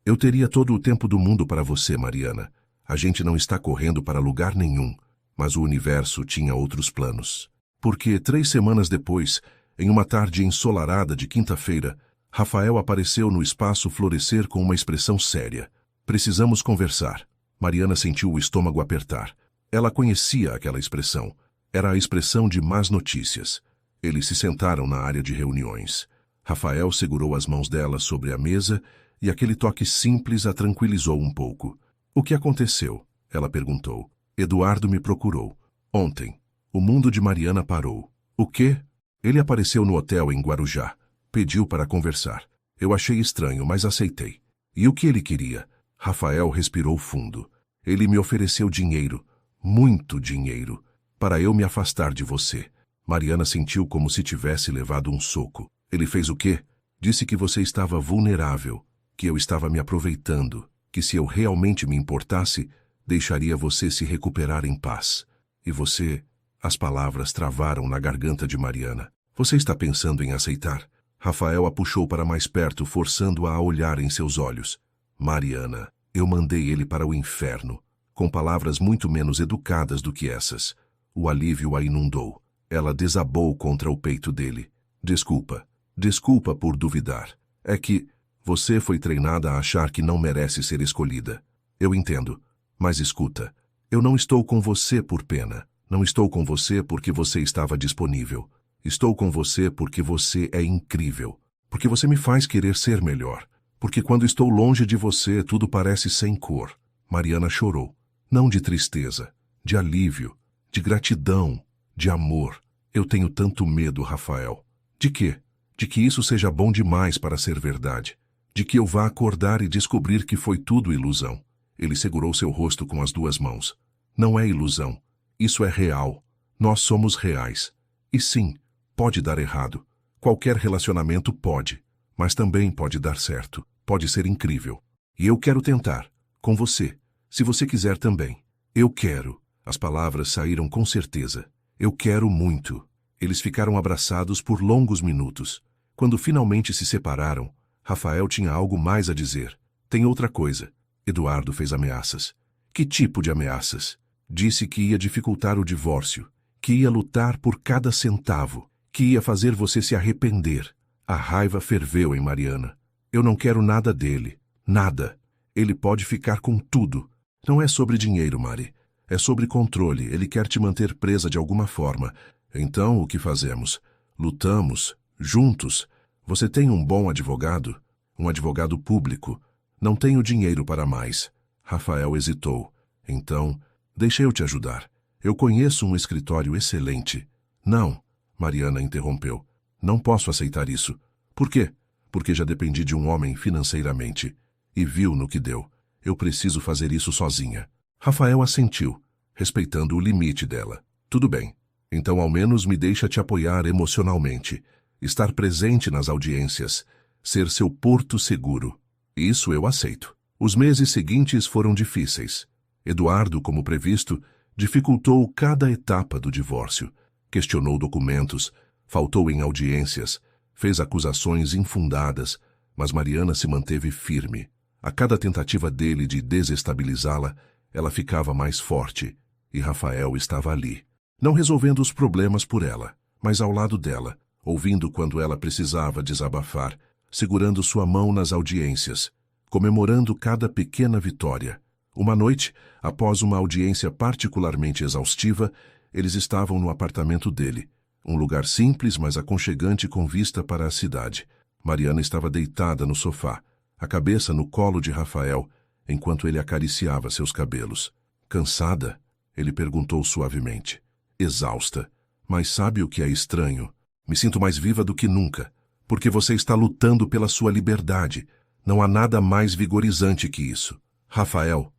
Eu teria todo o tempo do mundo para você, Mariana. A gente não está correndo para lugar nenhum. Mas o universo tinha outros planos. Porque 3 semanas depois, em uma tarde ensolarada de quinta-feira, Rafael apareceu no espaço Florescer com uma expressão séria. Precisamos conversar. Mariana sentiu o estômago apertar. Ela conhecia aquela expressão. Era a expressão de más notícias. Eles se sentaram na área de reuniões. Rafael segurou as mãos dela sobre a mesa e aquele toque simples a tranquilizou um pouco. O que aconteceu? Ela perguntou. Eduardo me procurou. Ontem. O mundo de Mariana parou. O quê? Ele apareceu no hotel em Guarujá. Pediu para conversar. Eu achei estranho, mas aceitei. E o que ele queria? Rafael respirou fundo. Ele me ofereceu dinheiro. Muito dinheiro. Para eu me afastar de você. Mariana sentiu como se tivesse levado um soco. Ele fez o quê? Disse que você estava vulnerável. Que eu estava me aproveitando. Que se eu realmente me importasse, deixaria você se recuperar em paz. E você... As palavras travaram na garganta de Mariana. Você está pensando em aceitar? Rafael a puxou para mais perto, forçando-a a olhar em seus olhos. Mariana, eu mandei ele para o inferno, com palavras muito menos educadas do que essas. O alívio a inundou. Ela desabou contra o peito dele. Desculpa. Desculpa por duvidar. É que você foi treinada a achar que não merece ser escolhida. Eu entendo. Mas escuta, eu não estou com você por pena. Não estou com você porque você estava disponível. Estou com você porque você é incrível. Porque você me faz querer ser melhor. Porque quando estou longe de você, tudo parece sem cor. Mariana chorou. Não de tristeza, de alívio, de gratidão, de amor. Eu tenho tanto medo, Rafael. De quê? De que isso seja bom demais para ser verdade. De que eu vá acordar e descobrir que foi tudo ilusão. Ele segurou seu rosto com as 2 mãos. Não é ilusão. Isso é real. Nós somos reais. E sim, pode dar errado. Qualquer relacionamento pode. Mas também pode dar certo. Pode ser incrível. E eu quero tentar. Com você. Se você quiser também. Eu quero. As palavras saíram com certeza. Eu quero muito. Eles ficaram abraçados por longos minutos. Quando finalmente se separaram, Rafael tinha algo mais a dizer. Tem outra coisa. Eduardo fez ameaças. Que tipo de ameaças? Disse que ia dificultar o divórcio, que ia lutar por cada centavo, que ia fazer você se arrepender. A raiva ferveu em Mariana. Eu não quero nada dele. Nada. Ele pode ficar com tudo. Não é sobre dinheiro, Mari. É sobre controle. Ele quer te manter presa de alguma forma. Então, o que fazemos? Lutamos. Juntos. Você tem um bom advogado? Um advogado público. Não tenho dinheiro para mais. Rafael hesitou. Então... Deixa eu te ajudar. Eu conheço um escritório excelente. Não, Mariana interrompeu. Não posso aceitar isso. Por quê? Porque já dependi de um homem financeiramente. E viu no que deu. Eu preciso fazer isso sozinha. Rafael assentiu, respeitando o limite dela. Tudo bem. Então ao menos me deixa te apoiar emocionalmente. Estar presente nas audiências. Ser seu porto seguro. Isso eu aceito. Os meses seguintes foram difíceis. Eduardo, como previsto, dificultou cada etapa do divórcio. Questionou documentos, faltou em audiências, fez acusações infundadas, mas Mariana se manteve firme. A cada tentativa dele de desestabilizá-la, ela ficava mais forte, e Rafael estava ali, não resolvendo os problemas por ela, mas ao lado dela, ouvindo quando ela precisava desabafar, segurando sua mão nas audiências, comemorando cada pequena vitória. Uma noite, após uma audiência particularmente exaustiva, eles estavam no apartamento dele, um lugar simples, mas aconchegante com vista para a cidade. Mariana estava deitada no sofá, a cabeça no colo de Rafael, enquanto ele acariciava seus cabelos. Cansada? Ele perguntou suavemente. Exausta. Mas sabe o que é estranho? Me sinto mais viva do que nunca, porque você está lutando pela sua liberdade. Não há nada mais vigorizante que isso. Rafael,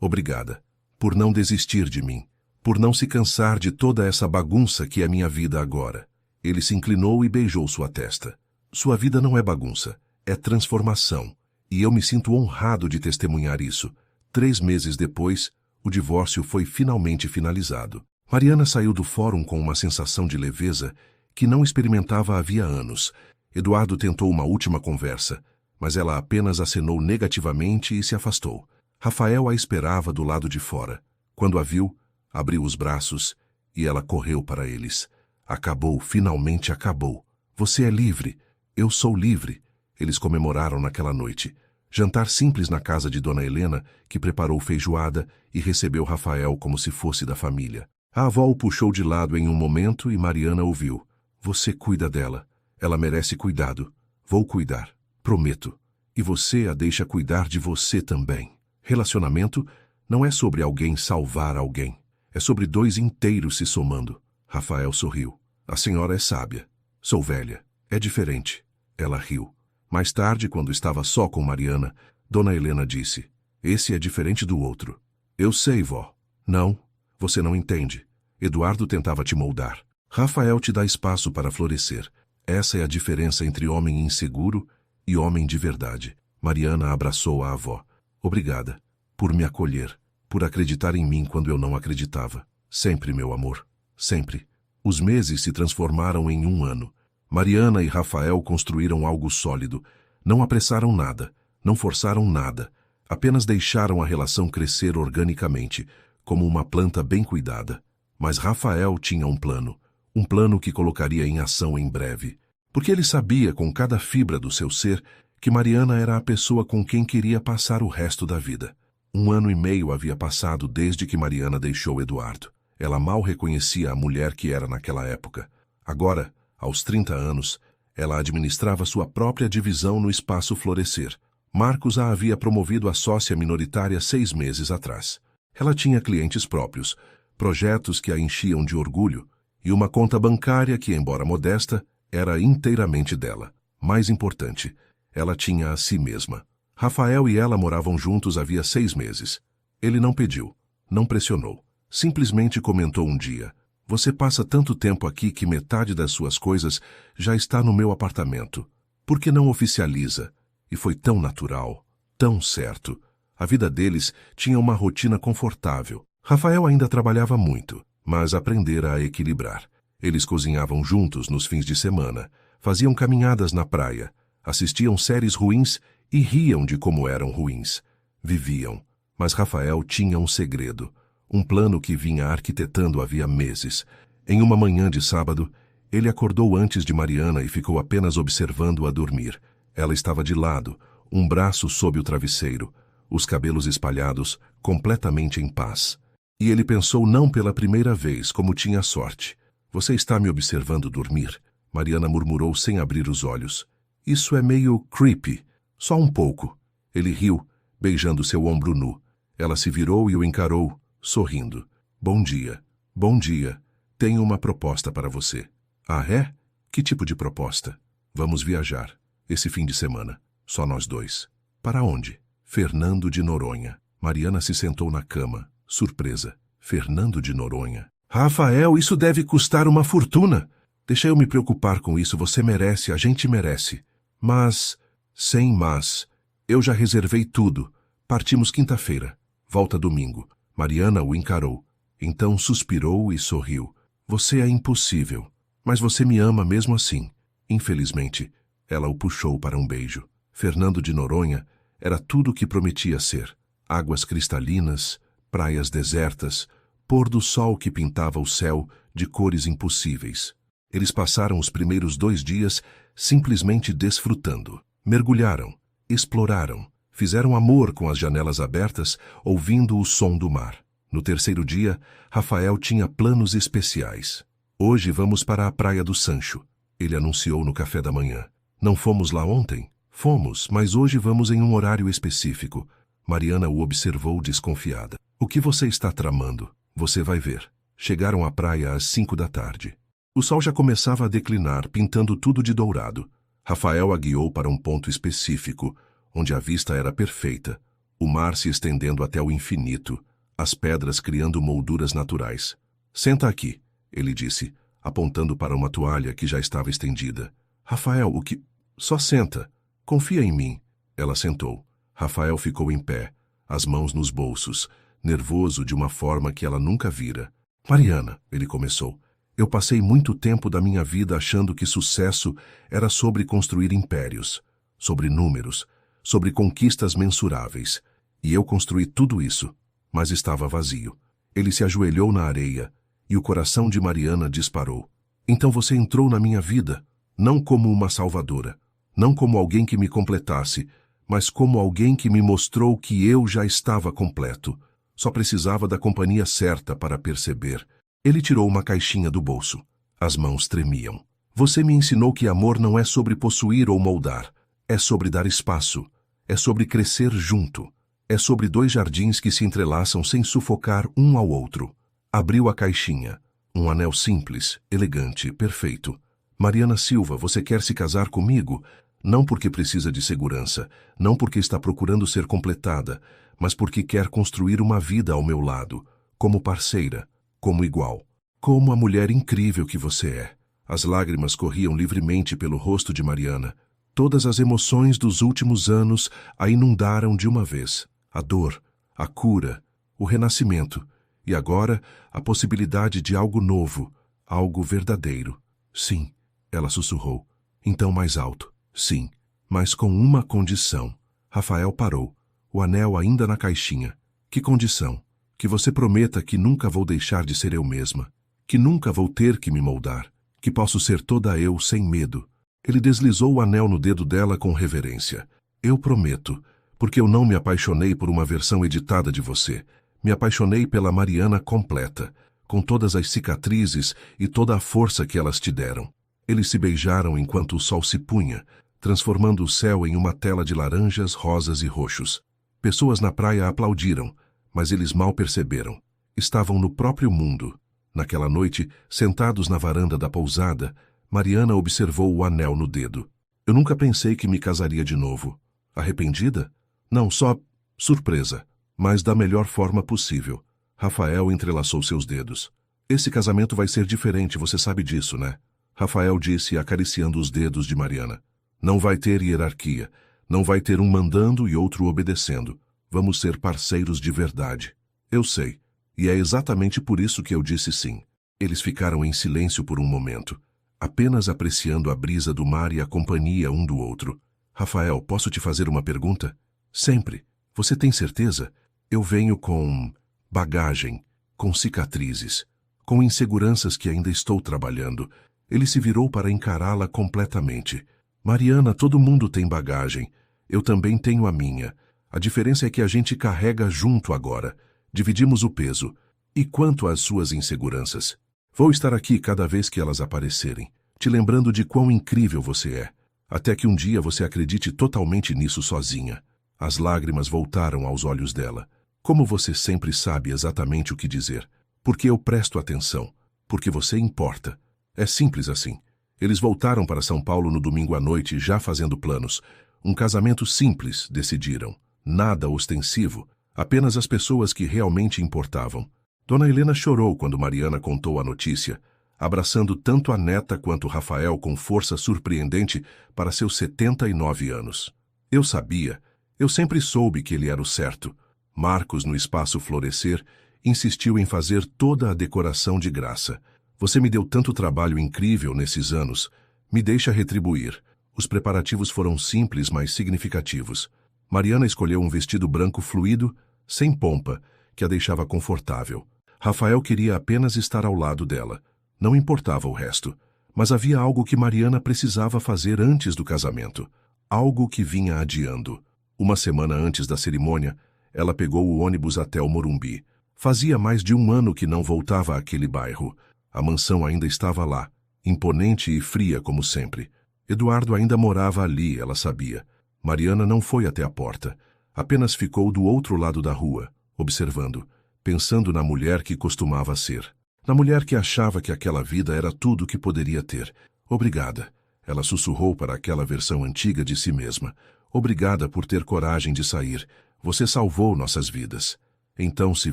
obrigada. Por não desistir de mim. Por não se cansar de toda essa bagunça que é minha vida agora. Ele se inclinou e beijou sua testa. Sua vida não é bagunça, é transformação. E eu me sinto honrado de testemunhar isso. 3 meses depois, o divórcio foi finalmente finalizado. Mariana saiu do fórum com uma sensação de leveza que não experimentava havia anos. Eduardo tentou uma última conversa, mas ela apenas acenou negativamente e se afastou. Rafael a esperava do lado de fora. Quando a viu, abriu os braços e ela correu para eles. Acabou, finalmente acabou. Você é livre. Eu sou livre. Eles comemoraram naquela noite. Jantar simples na casa de Dona Helena, que preparou feijoada e recebeu Rafael como se fosse da família. A avó o puxou de lado em um momento e Mariana ouviu. Você cuida dela. Ela merece cuidado. Vou cuidar. Prometo. E você a deixa cuidar de você também. Relacionamento não é sobre alguém salvar alguém. É sobre 2 inteiros se somando. Rafael sorriu. A senhora é sábia. Sou velha. É diferente. Ela riu. Mais tarde, quando estava só com Mariana, Dona Helena disse, esse é diferente do outro. Eu sei, vó. Não, você não entende. Eduardo tentava te moldar. Rafael te dá espaço para florescer. Essa é a diferença entre homem inseguro e homem de verdade. Mariana abraçou a avó. Obrigada por me acolher, por acreditar em mim quando eu não acreditava. Sempre, meu amor, sempre. Os meses se transformaram em 1 ano. Mariana e Rafael construíram algo sólido. Não apressaram nada, não forçaram nada. Apenas deixaram a relação crescer organicamente, como uma planta bem cuidada. Mas Rafael tinha um plano que colocaria em ação em breve. Porque ele sabia com cada fibra do seu ser que Mariana era a pessoa com quem queria passar o resto da vida. 1 ano e meio havia passado desde que Mariana deixou Eduardo. Ela mal reconhecia a mulher que era naquela época. Agora, aos 30 anos, ela administrava sua própria divisão no Espaço Florescer. Marcos a havia promovido a sócia minoritária 6 meses atrás. Ela tinha clientes próprios, projetos que a enchiam de orgulho e uma conta bancária que, embora modesta, era inteiramente dela. Mais importante, ela tinha a si mesma. Rafael e ela moravam juntos havia 6 meses. Ele não pediu, não pressionou. Simplesmente comentou um dia, você passa tanto tempo aqui que metade das suas coisas já está no meu apartamento. Por que não oficializa? E foi tão natural, tão certo. A vida deles tinha uma rotina confortável. Rafael ainda trabalhava muito, mas aprendera a equilibrar. Eles cozinhavam juntos nos fins de semana, faziam caminhadas na praia, assistiam séries ruins e riam de como eram ruins. Viviam. Mas Rafael tinha um segredo, um plano que vinha arquitetando havia meses. Em uma manhã de sábado, ele acordou antes de Mariana e ficou apenas observando-a dormir. Ela estava de lado, um braço sob o travesseiro, os cabelos espalhados, completamente em paz. E ele pensou não pela primeira vez, como tinha sorte. Você está me observando dormir? Mariana murmurou sem abrir os olhos. Isso é meio creepy. Só um pouco. Ele riu, beijando seu ombro nu. Ela se virou e o encarou, sorrindo. Bom dia. Bom dia. Tenho uma proposta para você. Ah, é? Que tipo de proposta? Vamos viajar. Esse fim de semana. Só nós 2. Para onde? Fernando de Noronha. Mariana se sentou na cama, surpresa. Fernando de Noronha. Rafael, isso deve custar uma fortuna. Deixa eu me preocupar com isso. Você merece, a gente merece. Mas... Sem mas. Eu já reservei tudo. Partimos quinta-feira. Volta domingo. Mariana o encarou. Então suspirou e sorriu. Você é impossível. Mas você me ama mesmo assim. Infelizmente, ela o puxou para um beijo. Fernando de Noronha era tudo o que prometia ser. Águas cristalinas, praias desertas, pôr do sol que pintava o céu de cores impossíveis. Eles passaram os primeiros 2 dias simplesmente desfrutando. Mergulharam, exploraram, fizeram amor com as janelas abertas, ouvindo o som do mar. No 3º dia, Rafael tinha planos especiais. Hoje vamos para a Praia do Sancho, ele anunciou no café da manhã. Não fomos lá ontem? Fomos, mas hoje vamos em um horário específico. Mariana o observou desconfiada. O que você está tramando? Você vai ver. Chegaram à praia às 5 da tarde. O sol já começava a declinar, pintando tudo de dourado. Rafael a guiou para um ponto específico, onde a vista era perfeita. O mar se estendendo até o infinito, as pedras criando molduras naturais. Senta aqui, ele disse, apontando para uma toalha que já estava estendida. Rafael, o que... Só senta. Confia em mim. Ela sentou. Rafael ficou em pé, as mãos nos bolsos, nervoso de uma forma que ela nunca vira. Mariana, ele começou. Eu passei muito tempo da minha vida achando que sucesso era sobre construir impérios, sobre números, sobre conquistas mensuráveis. E eu construí tudo isso, mas estava vazio. Ele se ajoelhou na areia e o coração de Mariana disparou. Então você entrou na minha vida, não como uma salvadora, não como alguém que me completasse, mas como alguém que me mostrou que eu já estava completo. Só precisava da companhia certa para perceber. Ele tirou uma caixinha do bolso. As mãos tremiam. Você me ensinou que amor não é sobre possuir ou moldar. É sobre dar espaço. É sobre crescer junto. É sobre 2 jardins que se entrelaçam sem sufocar um ao outro. Abriu a caixinha. Um anel simples, elegante, perfeito. Mariana Silva, você quer se casar comigo? Não porque precisa de segurança, não porque está procurando ser completada, mas porque quer construir uma vida ao meu lado, como parceira, como igual, como a mulher incrível que você é. As lágrimas corriam livremente pelo rosto de Mariana. Todas as emoções dos últimos anos a inundaram de uma vez. A dor, a cura, o renascimento, e agora a possibilidade de algo novo, algo verdadeiro. Sim, ela sussurrou. Então mais alto. Sim, mas com uma condição. Rafael parou, o anel ainda na caixinha. Que condição? Que você prometa que nunca vou deixar de ser eu mesma, que nunca vou ter que me moldar, que posso ser toda eu sem medo. Ele deslizou o anel no dedo dela com reverência. Eu prometo, porque eu não me apaixonei por uma versão editada de você. Me apaixonei pela Mariana completa, com todas as cicatrizes e toda a força que elas te deram. Eles se beijaram enquanto o sol se punha, transformando o céu em uma tela de laranjas, rosas e roxos. Pessoas na praia aplaudiram, mas eles mal perceberam. Estavam no próprio mundo. Naquela noite, sentados na varanda da pousada, Mariana observou o anel no dedo. Eu nunca pensei que me casaria de novo. Arrependida? Não, só surpresa, mas da melhor forma possível. Rafael entrelaçou seus dedos. Esse casamento vai ser diferente, você sabe disso, né? Rafael disse, acariciando os dedos de Mariana. Não vai ter hierarquia. Não vai ter um mandando e outro obedecendo. Vamos ser parceiros de verdade. Eu sei. E é exatamente por isso que eu disse sim. Eles ficaram em silêncio por um momento, apenas apreciando a brisa do mar e a companhia um do outro. Rafael, posso te fazer uma pergunta? Sempre. Você tem certeza? Eu venho com bagagem, com cicatrizes, com inseguranças que ainda estou trabalhando. Ele se virou para encará-la completamente. Mariana, todo mundo tem bagagem. Eu também tenho a minha. A diferença é que a gente carrega junto agora. Dividimos o peso. E quanto às suas inseguranças? Vou estar aqui cada vez que elas aparecerem, te lembrando de quão incrível você é, até que um dia você acredite totalmente nisso sozinha. As lágrimas voltaram aos olhos dela. Como você sempre sabe exatamente o que dizer. Porque eu presto atenção. Porque você importa. É simples assim. Eles voltaram para São Paulo no domingo à noite, já fazendo planos. Um casamento simples, decidiram. Nada ostensivo, apenas as pessoas que realmente importavam. Dona Helena chorou quando Mariana contou a notícia, abraçando tanto a neta quanto Rafael com força surpreendente para seus 79 anos. Eu sabia, eu sempre soube que ele era o certo. Marcos, no Espaço Florescer, insistiu em fazer toda a decoração de graça. Você me deu tanto trabalho incrível nesses anos. Me deixa retribuir. Os preparativos foram simples, mas significativos. Mariana escolheu um vestido branco fluido, sem pompa, que a deixava confortável. Rafael queria apenas estar ao lado dela. Não importava o resto. Mas havia algo que Mariana precisava fazer antes do casamento. Algo que vinha adiando. Uma semana antes da cerimônia, ela pegou o ônibus até o Morumbi. Fazia mais de 1 ano que não voltava àquele bairro. A mansão ainda estava lá, imponente e fria como sempre. Eduardo ainda morava ali, ela sabia. Mariana não foi até a porta. Apenas ficou do outro lado da rua, observando, pensando na mulher que costumava ser. Na mulher que achava que aquela vida era tudo o que poderia ter. Obrigada. Ela sussurrou para aquela versão antiga de si mesma. Obrigada por ter coragem de sair. Você salvou nossas vidas. Então se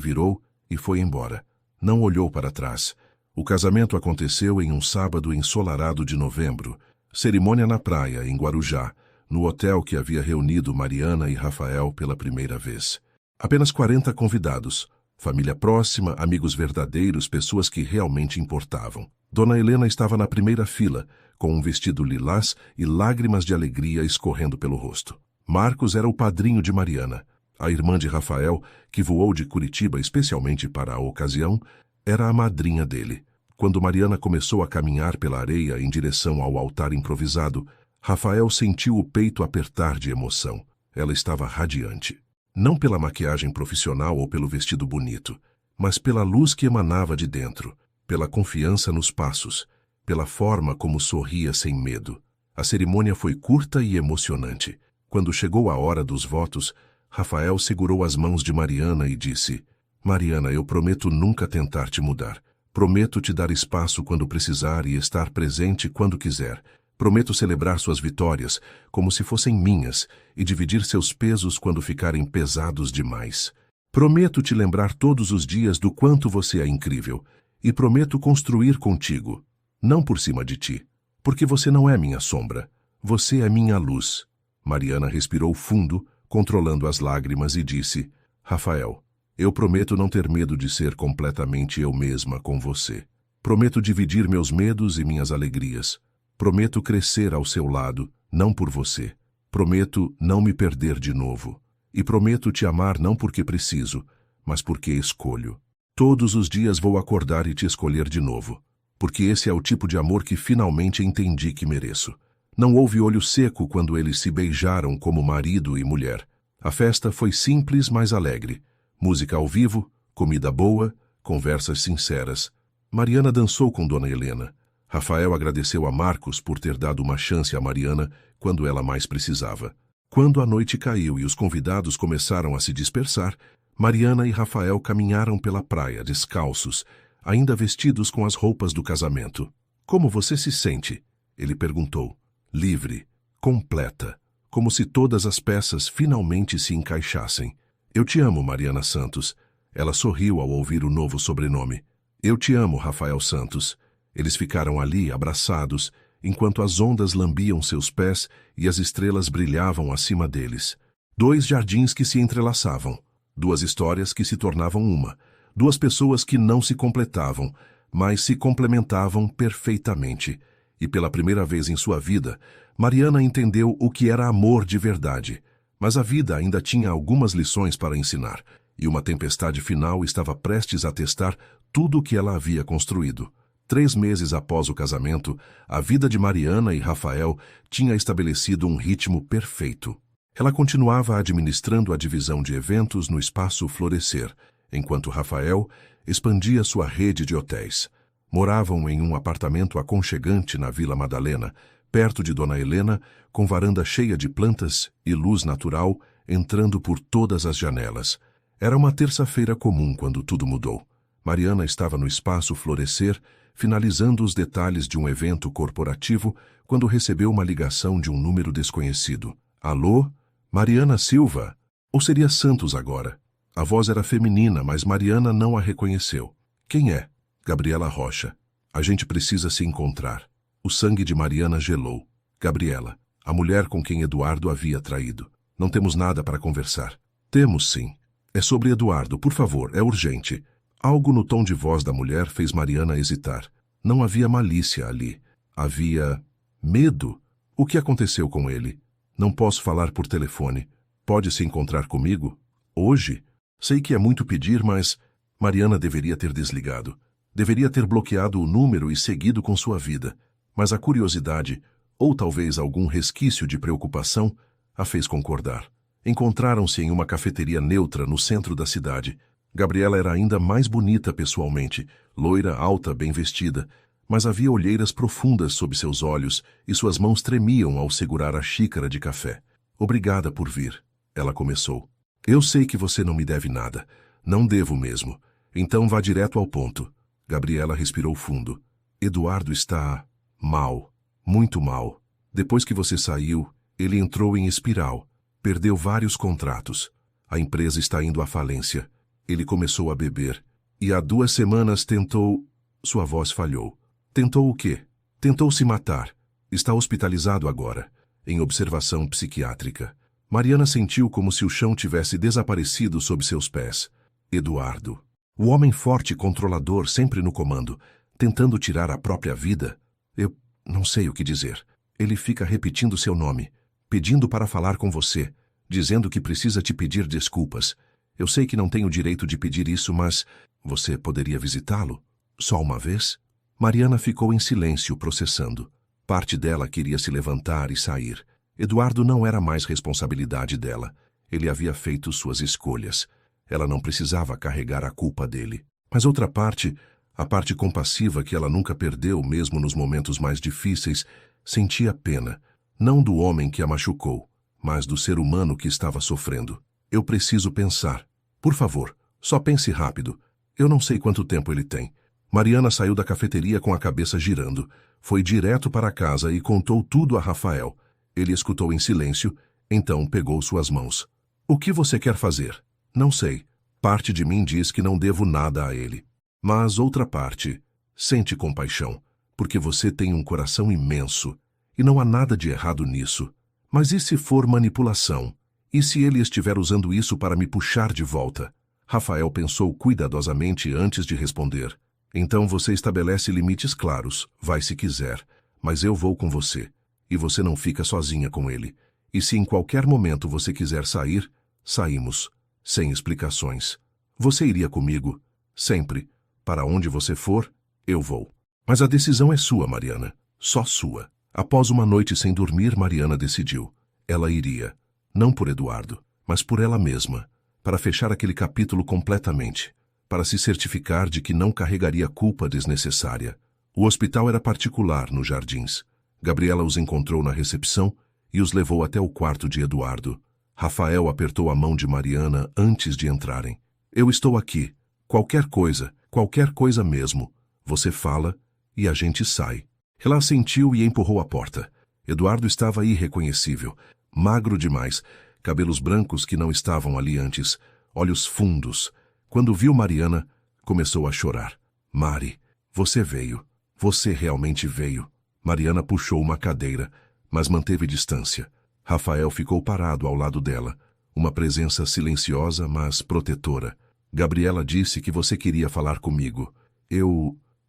virou e foi embora. Não olhou para trás. O casamento aconteceu em um sábado ensolarado de novembro. Cerimônia na praia, em Guarujá, no hotel que havia reunido Mariana e Rafael pela primeira vez. Apenas 40 convidados. Família próxima, amigos verdadeiros, pessoas que realmente importavam. Dona Helena estava na primeira fila, com um vestido lilás e lágrimas de alegria escorrendo pelo rosto. Marcos era o padrinho de Mariana. A irmã de Rafael, que voou de Curitiba especialmente para a ocasião, era a madrinha dele. Quando Mariana começou a caminhar pela areia em direção ao altar improvisado, Rafael sentiu o peito apertar de emoção. Ela estava radiante. Não pela maquiagem profissional ou pelo vestido bonito, mas pela luz que emanava de dentro, pela confiança nos passos, pela forma como sorria sem medo. A cerimônia foi curta e emocionante. Quando chegou a hora dos votos, Rafael segurou as mãos de Mariana e disse: Mariana, eu prometo nunca tentar te mudar. Prometo te dar espaço quando precisar e estar presente quando quiser. Prometo celebrar suas vitórias como se fossem minhas e dividir seus pesos quando ficarem pesados demais. Prometo te lembrar todos os dias do quanto você é incrível e prometo construir contigo, não por cima de ti, porque você não é minha sombra, você é minha luz. Mariana respirou fundo, controlando as lágrimas e disse: Rafael, eu prometo não ter medo de ser completamente eu mesma com você. Prometo dividir meus medos e minhas alegrias. Prometo crescer ao seu lado, não por você. Prometo não me perder de novo. E prometo te amar não porque preciso, mas porque escolho. Todos os dias vou acordar e te escolher de novo, porque esse é o tipo de amor que finalmente entendi que mereço. Não houve olho seco quando eles se beijaram como marido e mulher. A festa foi simples, mas alegre. Música ao vivo, comida boa, conversas sinceras. Mariana dançou com Dona Helena. Rafael agradeceu a Marcos por ter dado uma chance a Mariana quando ela mais precisava. Quando a noite caiu e os convidados começaram a se dispersar, Mariana e Rafael caminharam pela praia, descalços, ainda vestidos com as roupas do casamento. Como você se sente? Ele perguntou. Livre, completa, como se todas as peças finalmente se encaixassem. Eu te amo, Mariana Santos. Ela sorriu ao ouvir o novo sobrenome. Eu te amo, Rafael Santos. Eles ficaram ali, abraçados, enquanto as ondas lambiam seus pés e as estrelas brilhavam acima deles. 2 jardins que se entrelaçavam, 2 histórias que se tornavam uma, 2 pessoas que não se completavam, mas se complementavam perfeitamente. E pela primeira vez em sua vida, Mariana entendeu o que era amor de verdade. Mas a vida ainda tinha algumas lições para ensinar, e uma tempestade final estava prestes a testar tudo o que ela havia construído. 3 meses após o casamento, a vida de Mariana e Rafael tinha estabelecido um ritmo perfeito. Ela continuava administrando a divisão de eventos no Espaço Florescer, enquanto Rafael expandia sua rede de hotéis. Moravam em um apartamento aconchegante na Vila Madalena, perto de Dona Helena, com varanda cheia de plantas e luz natural entrando por todas as janelas. Era uma terça-feira comum quando tudo mudou. Mariana estava no Espaço Florescer, finalizando os detalhes de um evento corporativo, quando recebeu uma ligação de um número desconhecido. Alô? Mariana Silva? Ou seria Santos agora? A voz era feminina, mas Mariana não a reconheceu. Quem é? Gabriela Rocha. A gente precisa se encontrar. O sangue de Mariana gelou. Gabriela, a mulher com quem Eduardo havia traído. Não temos nada para conversar. Temos sim. É sobre Eduardo, por favor, é urgente. Algo no tom de voz da mulher fez Mariana hesitar. Não havia malícia ali. Havia medo. O que aconteceu com ele? Não posso falar por telefone. Pode se encontrar comigo? Hoje? Sei que é muito pedir, mas... Mariana deveria ter desligado. Deveria ter bloqueado o número e seguido com sua vida. Mas a curiosidade, ou talvez algum resquício de preocupação, a fez concordar. Encontraram-se em uma cafeteria neutra no centro da cidade. Gabriela era ainda mais bonita pessoalmente, loira, alta, bem vestida, mas havia olheiras profundas sob seus olhos e suas mãos tremiam ao segurar a xícara de café. Obrigada por vir, ela começou. Eu sei que você não me deve nada. Não devo mesmo. Então vá direto ao ponto. Gabriela respirou fundo. Eduardo está mal, muito mal. Depois que você saiu, ele entrou em espiral. Perdeu vários contratos. A empresa está indo à falência. Ele começou a beber. E há 2 semanas tentou... Sua voz falhou. Tentou o quê? Tentou se matar. Está hospitalizado agora, em observação psiquiátrica. Mariana sentiu como se o chão tivesse desaparecido sob seus pés. Eduardo. O homem forte e controlador sempre no comando, tentando tirar a própria vida. Eu não sei o que dizer. Ele fica repetindo seu nome, pedindo para falar com você, dizendo que precisa te pedir desculpas. Eu sei que não tenho direito de pedir isso, mas você poderia visitá-lo? Só uma vez? Mariana ficou em silêncio, processando. Parte dela queria se levantar e sair. Eduardo não era mais responsabilidade dela. Ele havia feito suas escolhas. Ela não precisava carregar a culpa dele. Mas outra parte, a parte compassiva que ela nunca perdeu mesmo nos momentos mais difíceis, sentia pena, não do homem que a machucou, mas do ser humano que estava sofrendo. Eu preciso pensar. Por favor, só pense rápido. Eu não sei quanto tempo ele tem. Mariana saiu da cafeteria com a cabeça girando. Foi direto para casa e contou tudo a Rafael. Ele escutou em silêncio, então pegou suas mãos. O que você quer fazer? Não sei. Parte de mim diz que não devo nada a ele. Mas outra parte sente compaixão, porque você tem um coração imenso, e não há nada de errado nisso. Mas e se for manipulação? E se ele estiver usando isso para me puxar de volta? Rafael pensou cuidadosamente antes de responder. Então você estabelece limites claros, vai se quiser, mas eu vou com você. E você não fica sozinha com ele. E se em qualquer momento você quiser sair, saímos. Sem explicações. Você iria comigo? Sempre. Para onde você for, eu vou. Mas a decisão é sua, Mariana. Só sua. Após uma noite sem dormir, Mariana decidiu. Ela iria. Não por Eduardo, mas por ela mesma. Para fechar aquele capítulo completamente. Para se certificar de que não carregaria culpa desnecessária. O hospital era particular, nos Jardins. Gabriela os encontrou na recepção e os levou até o quarto de Eduardo. Rafael apertou a mão de Mariana antes de entrarem. Eu estou aqui. Qualquer coisa mesmo. Você fala e a gente sai. Ela assentiu e empurrou a porta. Eduardo estava irreconhecível, magro demais, cabelos brancos que não estavam ali antes, olhos fundos. Quando viu Mariana, começou a chorar. Mari, você veio. Você realmente veio. Mariana puxou uma cadeira, mas manteve distância. Rafael ficou parado ao lado dela, uma presença silenciosa, mas protetora. Gabriela disse que você queria falar comigo.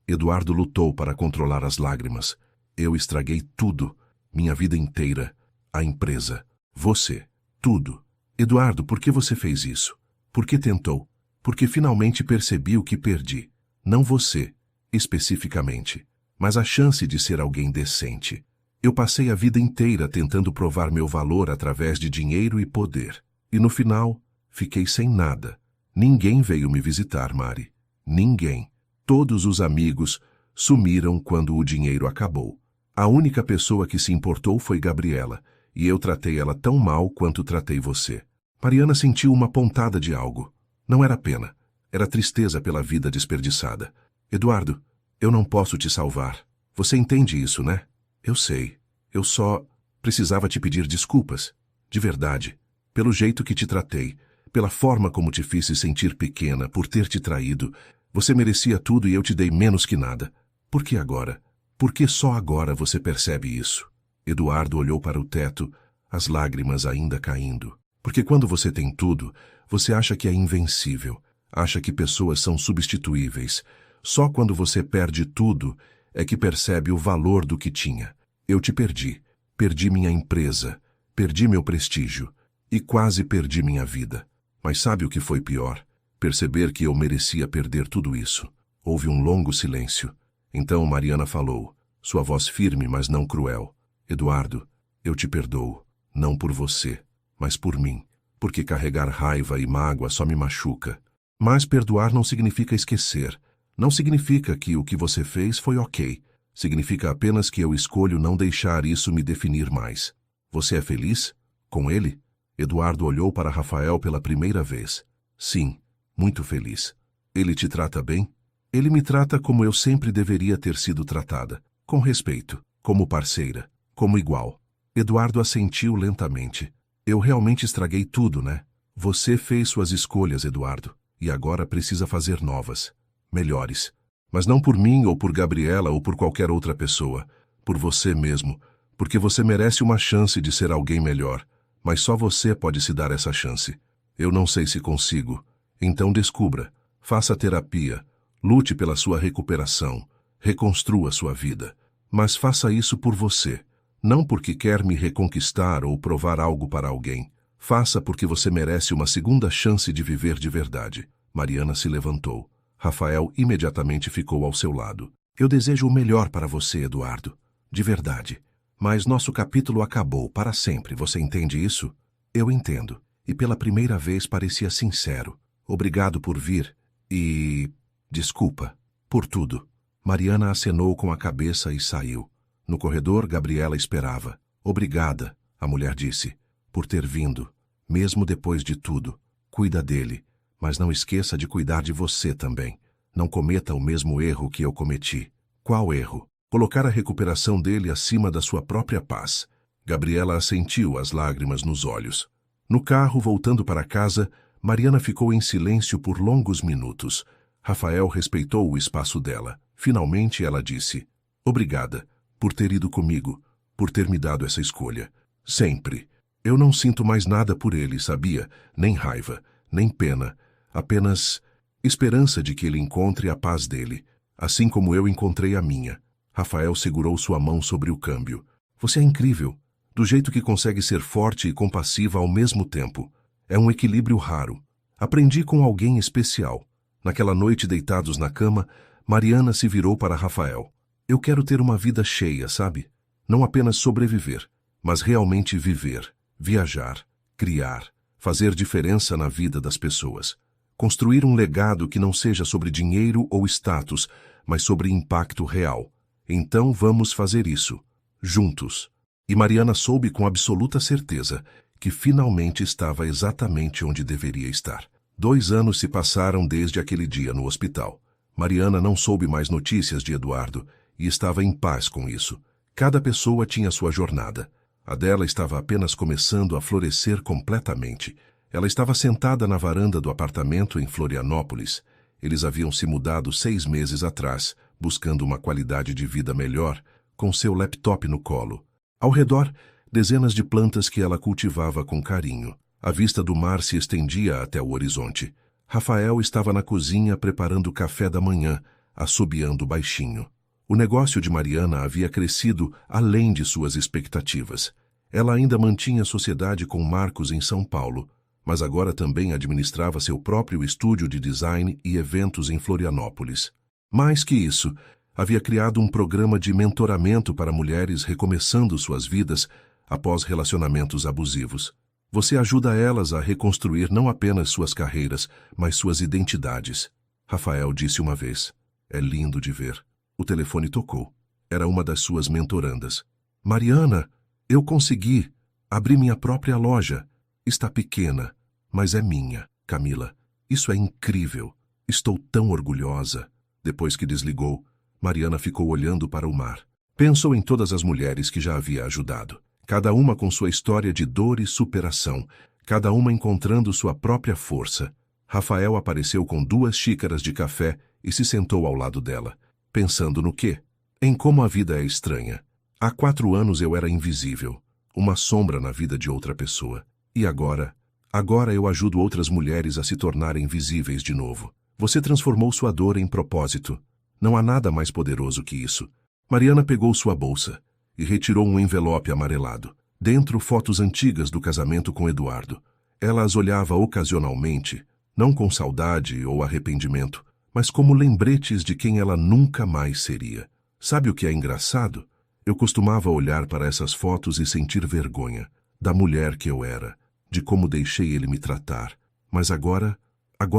Eduardo lutou para controlar as lágrimas. Eu estraguei tudo, minha vida inteira, a empresa, você, tudo. Eduardo, por que você fez isso? Por que tentou? Porque finalmente percebi o que perdi. Não você, especificamente, mas a chance de ser alguém decente. Eu passei a vida inteira tentando provar meu valor através de dinheiro e poder. E no final, fiquei sem nada. Ninguém veio me visitar, Mari. Ninguém. Todos os amigos sumiram quando o dinheiro acabou. A única pessoa que se importou foi Gabriela, e eu tratei ela tão mal quanto tratei você. Mariana sentiu uma pontada de algo. Não era pena. Era tristeza pela vida desperdiçada. Eduardo, eu não posso te salvar. Você entende isso, né? Eu sei. Eu só precisava te pedir desculpas. De verdade. Pelo jeito que te tratei. Pela forma como te fiz se sentir pequena, por ter te traído. Você merecia tudo e eu te dei menos que nada. Por que agora? Por que só agora você percebe isso? Eduardo olhou para o teto, as lágrimas ainda caindo. Porque quando você tem tudo, você acha que é invencível. Acha que pessoas são substituíveis. Só quando você perde tudo é que percebe o valor do que tinha. Eu te perdi. Perdi minha empresa. Perdi meu prestígio. E quase perdi minha vida. Mas sabe o que foi pior? perceber que eu merecia perder tudo isso. Houve um longo silêncio. Então Mariana falou, sua voz firme, mas não cruel. Eduardo, eu te perdoo, não por você, mas por mim, porque carregar raiva e mágoa só me machuca. Mas perdoar não significa esquecer. Não significa que o que você fez foi ok. Significa apenas que eu escolho não deixar isso me definir mais. Você é feliz? Com ele? Eduardo olhou para Rafael pela primeira vez. Sim, muito feliz. Ele te trata bem? Ele me trata como eu sempre deveria ter sido tratada. Com respeito, como parceira, como igual. Eduardo assentiu lentamente. Eu realmente estraguei tudo, né? Você fez suas escolhas, Eduardo, e agora precisa fazer novas, melhores. Mas não por mim ou por Gabriela ou por qualquer outra pessoa. Por você mesmo, porque você merece uma chance de ser alguém melhor. Mas só você pode se dar essa chance. Eu não sei se consigo. Então descubra, faça terapia, lute pela sua recuperação, reconstrua sua vida. Mas faça isso por você. Não porque quer me reconquistar ou provar algo para alguém. Faça porque você merece uma segunda chance de viver de verdade. Mariana se levantou. Rafael imediatamente ficou ao seu lado. Eu desejo o melhor para você, Eduardo. De verdade. Mas nosso capítulo acabou para sempre, você entende isso? Eu entendo. E pela primeira vez parecia sincero. Obrigado por vir e... desculpa. Por tudo. Mariana acenou com a cabeça e saiu. No corredor, Gabriela esperava. Obrigada, a mulher disse, por ter vindo. Mesmo depois de tudo. Cuida dele, mas não esqueça de cuidar de você também. Não cometa o mesmo erro que eu cometi. Qual erro? Colocar a recuperação dele acima da sua própria paz. Gabriela assentiu, as lágrimas nos olhos. No carro, voltando para casa, Mariana ficou em silêncio por longos minutos. Rafael respeitou o espaço dela. Finalmente ela disse, obrigada, por ter ido comigo, por ter me dado essa escolha. Sempre. Eu não sinto mais nada por ele, sabia? Nem raiva, nem pena. Apenas esperança de que ele encontre a paz dele, assim como eu encontrei a minha. Rafael segurou sua mão sobre o câmbio. Você é incrível, do jeito que consegue ser forte e compassiva ao mesmo tempo. É um equilíbrio raro. Aprendi com alguém especial. Naquela noite, deitados na cama, Mariana se virou para Rafael. Eu quero ter uma vida cheia, sabe? Não apenas sobreviver, mas realmente viver, viajar, criar, fazer diferença na vida das pessoas. Construir um legado que não seja sobre dinheiro ou status, mas sobre impacto real. Então vamos fazer isso, juntos. E Mariana soube com absoluta certeza que finalmente estava exatamente onde deveria estar. 2 anos se passaram desde aquele dia no hospital. Mariana não soube mais notícias de Eduardo e estava em paz com isso. Cada pessoa tinha sua jornada. A dela estava apenas começando a florescer completamente. Ela estava sentada na varanda do apartamento em Florianópolis. Eles haviam se mudado 6 meses atrás, buscando uma qualidade de vida melhor, com seu laptop no colo. Ao redor, dezenas de plantas que ela cultivava com carinho. A vista do mar se estendia até o horizonte. Rafael estava na cozinha preparando o café da manhã, assobiando baixinho. O negócio de Mariana havia crescido além de suas expectativas. Ela ainda mantinha sociedade com Marcos em São Paulo, mas agora também administrava seu próprio estúdio de design e eventos em Florianópolis. Mais que isso, havia criado um programa de mentoramento para mulheres recomeçando suas vidas após relacionamentos abusivos. Você ajuda elas a reconstruir não apenas suas carreiras, mas suas identidades. Rafael disse uma vez. É lindo de ver. O telefone tocou. Era uma das suas mentorandas. Mariana, eu consegui. Abri minha própria loja. Está pequena, mas é minha, Camila. Isso é incrível. Estou tão orgulhosa. Depois que desligou, Mariana ficou olhando para o mar. Pensou em todas as mulheres que já havia ajudado. Cada uma com sua história de dor e superação, cada uma encontrando sua própria força. Rafael apareceu com 2 xícaras de café e se sentou ao lado dela. Pensando no quê? Em como a vida é estranha. Há 4 anos eu era invisível, uma sombra na vida de outra pessoa. E agora? Agora eu ajudo outras mulheres a se tornarem visíveis de novo. Você transformou sua dor em propósito. Não há nada mais poderoso que isso. Mariana pegou sua bolsa e retirou um envelope amarelado. Dentro, fotos antigas do casamento com Eduardo. Ela as olhava ocasionalmente, não com saudade ou arrependimento, mas como lembretes de quem ela nunca mais seria. Sabe o que é engraçado? Eu costumava olhar para essas fotos e sentir vergonha da mulher que eu era, de como deixei ele me tratar. Mas agora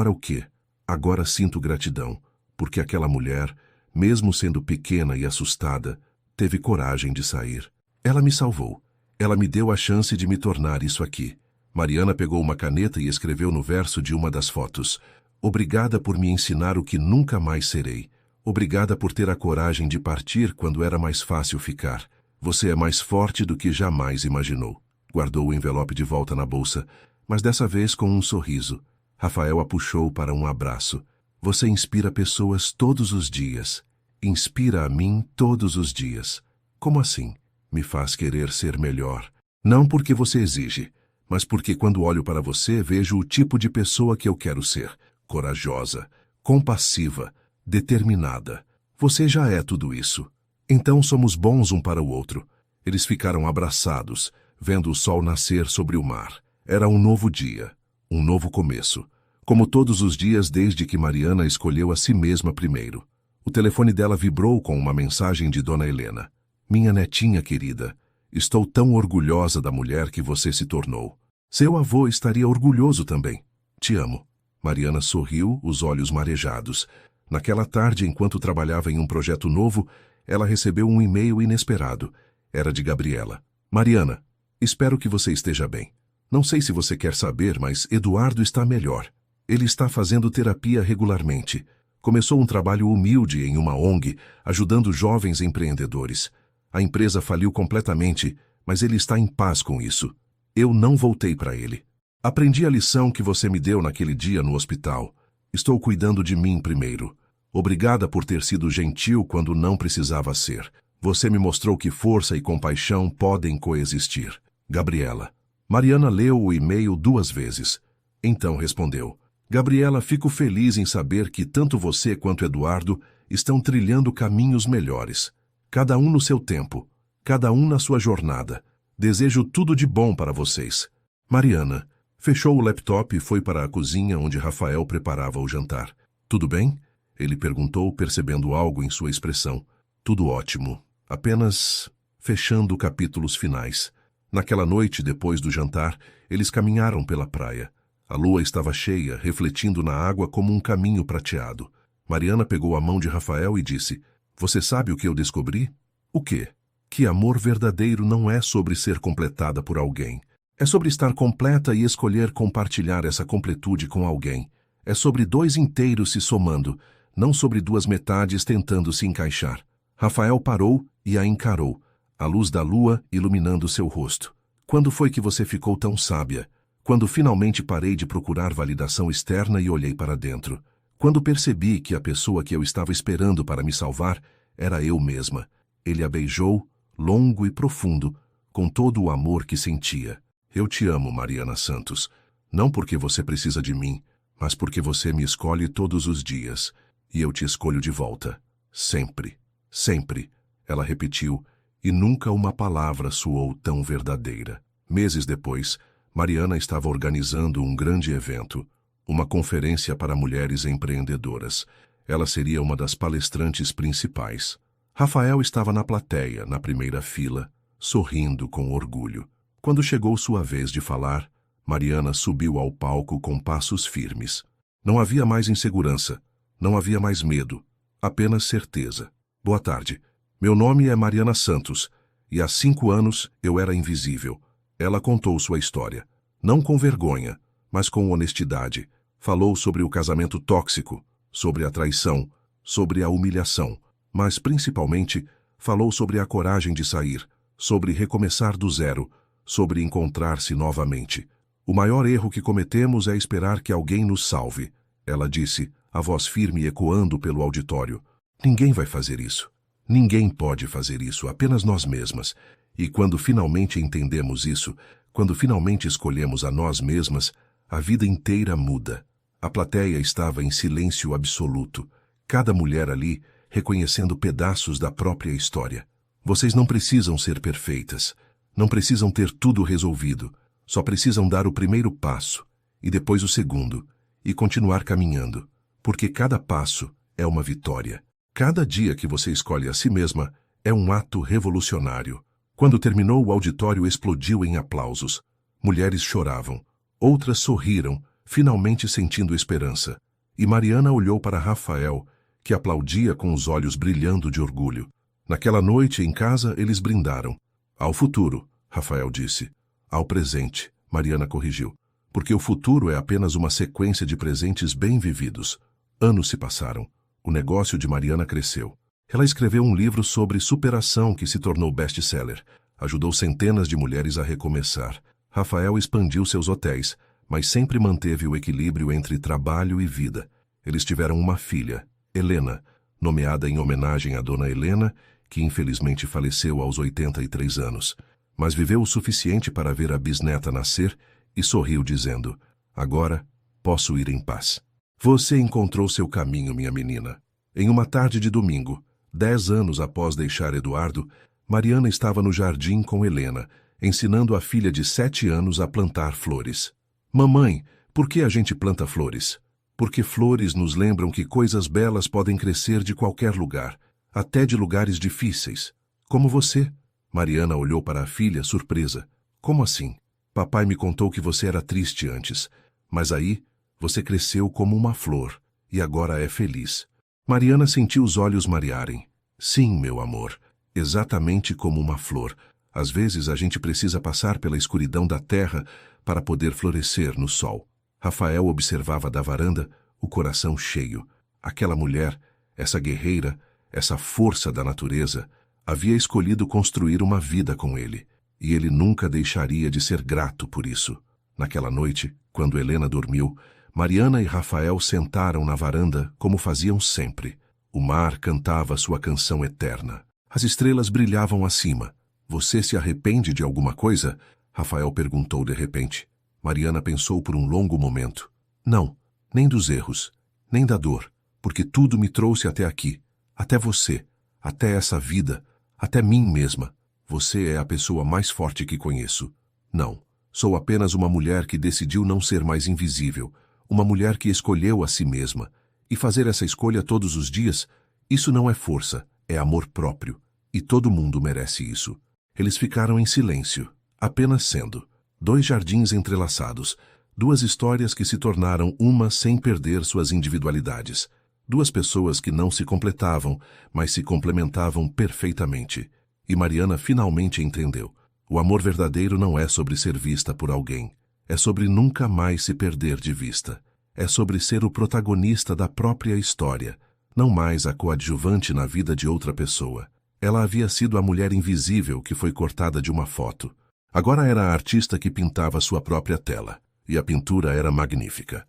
o quê? Agora sinto gratidão, porque aquela mulher, mesmo sendo pequena e assustada, teve coragem de sair. Ela me salvou. Ela me deu a chance de me tornar isso aqui. Mariana pegou uma caneta e escreveu no verso de uma das fotos: "Obrigada por me ensinar o que nunca mais serei. Obrigada por ter a coragem de partir quando era mais fácil ficar. Você é mais forte do que jamais imaginou." Guardou o envelope de volta na bolsa, mas dessa vez com um sorriso. Rafael a puxou para um abraço. "Você inspira pessoas todos os dias. Inspira a mim todos os dias." "Como assim?" "Me faz querer ser melhor. Não porque você exige, mas porque quando olho para você vejo o tipo de pessoa que eu quero ser. Corajosa, compassiva, determinada. Você já é tudo isso. Então somos bons um para o outro." Eles ficaram abraçados, vendo o sol nascer sobre o mar. Era um novo dia, um novo começo. Como todos os dias desde que Mariana escolheu a si mesma primeiro. O telefone dela vibrou com uma mensagem de Dona Helena. "Minha netinha querida, estou tão orgulhosa da mulher que você se tornou. Seu avô estaria orgulhoso também. Te amo." Mariana sorriu, os olhos marejados. Naquela tarde, enquanto trabalhava em um projeto novo, ela recebeu um e-mail inesperado. Era de Gabriela. "Mariana, espero que você esteja bem. Não sei se você quer saber, mas Eduardo está melhor. Ele está fazendo terapia regularmente. Começou um trabalho humilde em uma ONG, ajudando jovens empreendedores. A empresa faliu completamente, mas ele está em paz com isso. Eu não voltei para ele. Aprendi a lição que você me deu naquele dia no hospital. Estou cuidando de mim primeiro. Obrigada por ter sido gentil quando não precisava ser. Você me mostrou que força e compaixão podem coexistir. Gabriela." Mariana leu o e-mail 2 vezes. Então respondeu: "Gabriela, fico feliz em saber que tanto você quanto Eduardo estão trilhando caminhos melhores. Cada um no seu tempo, cada um na sua jornada. Desejo tudo de bom para vocês." Mariana fechou o laptop e foi para a cozinha onde Rafael preparava o jantar. "Tudo bem?" ele perguntou, percebendo algo em sua expressão. "Tudo ótimo. Apenas fechando capítulos finais." Naquela noite, depois do jantar, eles caminharam pela praia. A lua estava cheia, refletindo na água como um caminho prateado. Mariana pegou a mão de Rafael e disse: "Você sabe o que eu descobri?" "O quê?" "Que amor verdadeiro não é sobre ser completada por alguém. É sobre estar completa e escolher compartilhar essa completude com alguém. É sobre 2 inteiros se somando, não sobre 2 metades tentando se encaixar." Rafael parou e a encarou, a luz da lua iluminando seu rosto. "Quando foi que você ficou tão sábia? Quando finalmente parei de procurar validação externa e olhei para dentro. Quando percebi que a pessoa que eu estava esperando para me salvar era eu mesma." Ele a beijou, longo e profundo, com todo o amor que sentia. "Eu te amo, Mariana Santos. Não porque você precisa de mim, mas porque você me escolhe todos os dias. E eu te escolho de volta. Sempre. Sempre." Ela repetiu, e nunca uma palavra soou tão verdadeira. Meses depois, Mariana estava organizando um grande evento, uma conferência para mulheres empreendedoras. Ela seria uma das palestrantes principais. Rafael estava na plateia, na primeira fila, sorrindo com orgulho. Quando chegou sua vez de falar, Mariana subiu ao palco com passos firmes. Não havia mais insegurança, não havia mais medo, apenas certeza. "Boa tarde. Meu nome é Mariana Santos, e há 5 anos eu era invisível." Ela contou sua história, não com vergonha, mas com honestidade. Falou sobre o casamento tóxico, sobre a traição, sobre a humilhação, mas principalmente falou sobre a coragem de sair, sobre recomeçar do zero, sobre encontrar-se novamente. "O maior erro que cometemos é esperar que alguém nos salve," ela disse, a voz firme ecoando pelo auditório. "Ninguém vai fazer isso. Ninguém pode fazer isso, apenas nós mesmas. E quando finalmente entendemos isso, quando finalmente escolhemos a nós mesmas, a vida inteira muda." A plateia estava em silêncio absoluto, cada mulher ali reconhecendo pedaços da própria história. "Vocês não precisam ser perfeitas, não precisam ter tudo resolvido, só precisam dar o primeiro passo, e depois o segundo, e continuar caminhando, porque cada passo é uma vitória. Cada dia que você escolhe a si mesma é um ato revolucionário. Quando terminou, o auditório explodiu em aplausos. Mulheres choravam, outras sorriram, finalmente sentindo esperança. E Mariana olhou para Rafael, que aplaudia com os olhos brilhando de orgulho. Naquela noite, em casa, eles brindaram. Ao futuro, Rafael disse. Ao presente, Mariana corrigiu. Porque o futuro é apenas uma sequência de presentes bem vividos. Anos se passaram. O negócio de Mariana cresceu. Ela escreveu um livro sobre superação que se tornou best-seller. Ajudou centenas de mulheres a recomeçar. Rafael expandiu seus hotéis, mas sempre manteve o equilíbrio entre trabalho e vida. Eles tiveram uma filha, Helena, nomeada em homenagem à dona Helena, que infelizmente faleceu aos 83 anos. Mas viveu o suficiente para ver a bisneta nascer e sorriu dizendo, agora posso ir em paz. Você encontrou seu caminho, minha menina. Em uma tarde de domingo, 10 anos após deixar Eduardo, Mariana estava no jardim com Helena, ensinando a filha de 7 anos a plantar flores. Mamãe, por que a gente planta flores? Porque flores nos lembram que coisas belas podem crescer de qualquer lugar, até de lugares difíceis. Como você. Mariana olhou para a filha, surpresa. Como assim? Papai me contou que você era triste antes, mas aí você cresceu como uma flor e agora é feliz. Mariana sentiu os olhos marearem. Sim, meu amor, exatamente como uma flor. Às vezes a gente precisa passar pela escuridão da terra para poder florescer no sol. Rafael observava da varanda, o coração cheio. Aquela mulher, essa guerreira, essa força da natureza, havia escolhido construir uma vida com ele, e ele nunca deixaria de ser grato por isso. Naquela noite, quando Helena dormiu, Mariana e Rafael sentaram na varanda como faziam sempre. O mar cantava sua canção eterna. As estrelas brilhavam acima. Você se arrepende de alguma coisa? Rafael perguntou de repente. Mariana pensou por um longo momento. Não, nem dos erros, nem da dor, porque tudo me trouxe até aqui, até você, até essa vida, até mim mesma. Você é a pessoa mais forte que conheço. Não, sou apenas uma mulher que decidiu não ser mais invisível, uma mulher que escolheu a si mesma. E fazer essa escolha todos os dias, isso não é força, é amor próprio. E todo mundo merece isso. Eles ficaram em silêncio, apenas sendo. 2 jardins entrelaçados, 2 histórias que se tornaram uma sem perder suas individualidades. 2 pessoas que não se completavam, mas se complementavam perfeitamente. E Mariana finalmente entendeu. O amor verdadeiro não é sobre ser vista por alguém. É sobre nunca mais se perder de vista. É sobre ser o protagonista da própria história, não mais a coadjuvante na vida de outra pessoa. Ela havia sido a mulher invisível que foi cortada de uma foto. Agora era a artista que pintava sua própria tela. E a pintura era magnífica.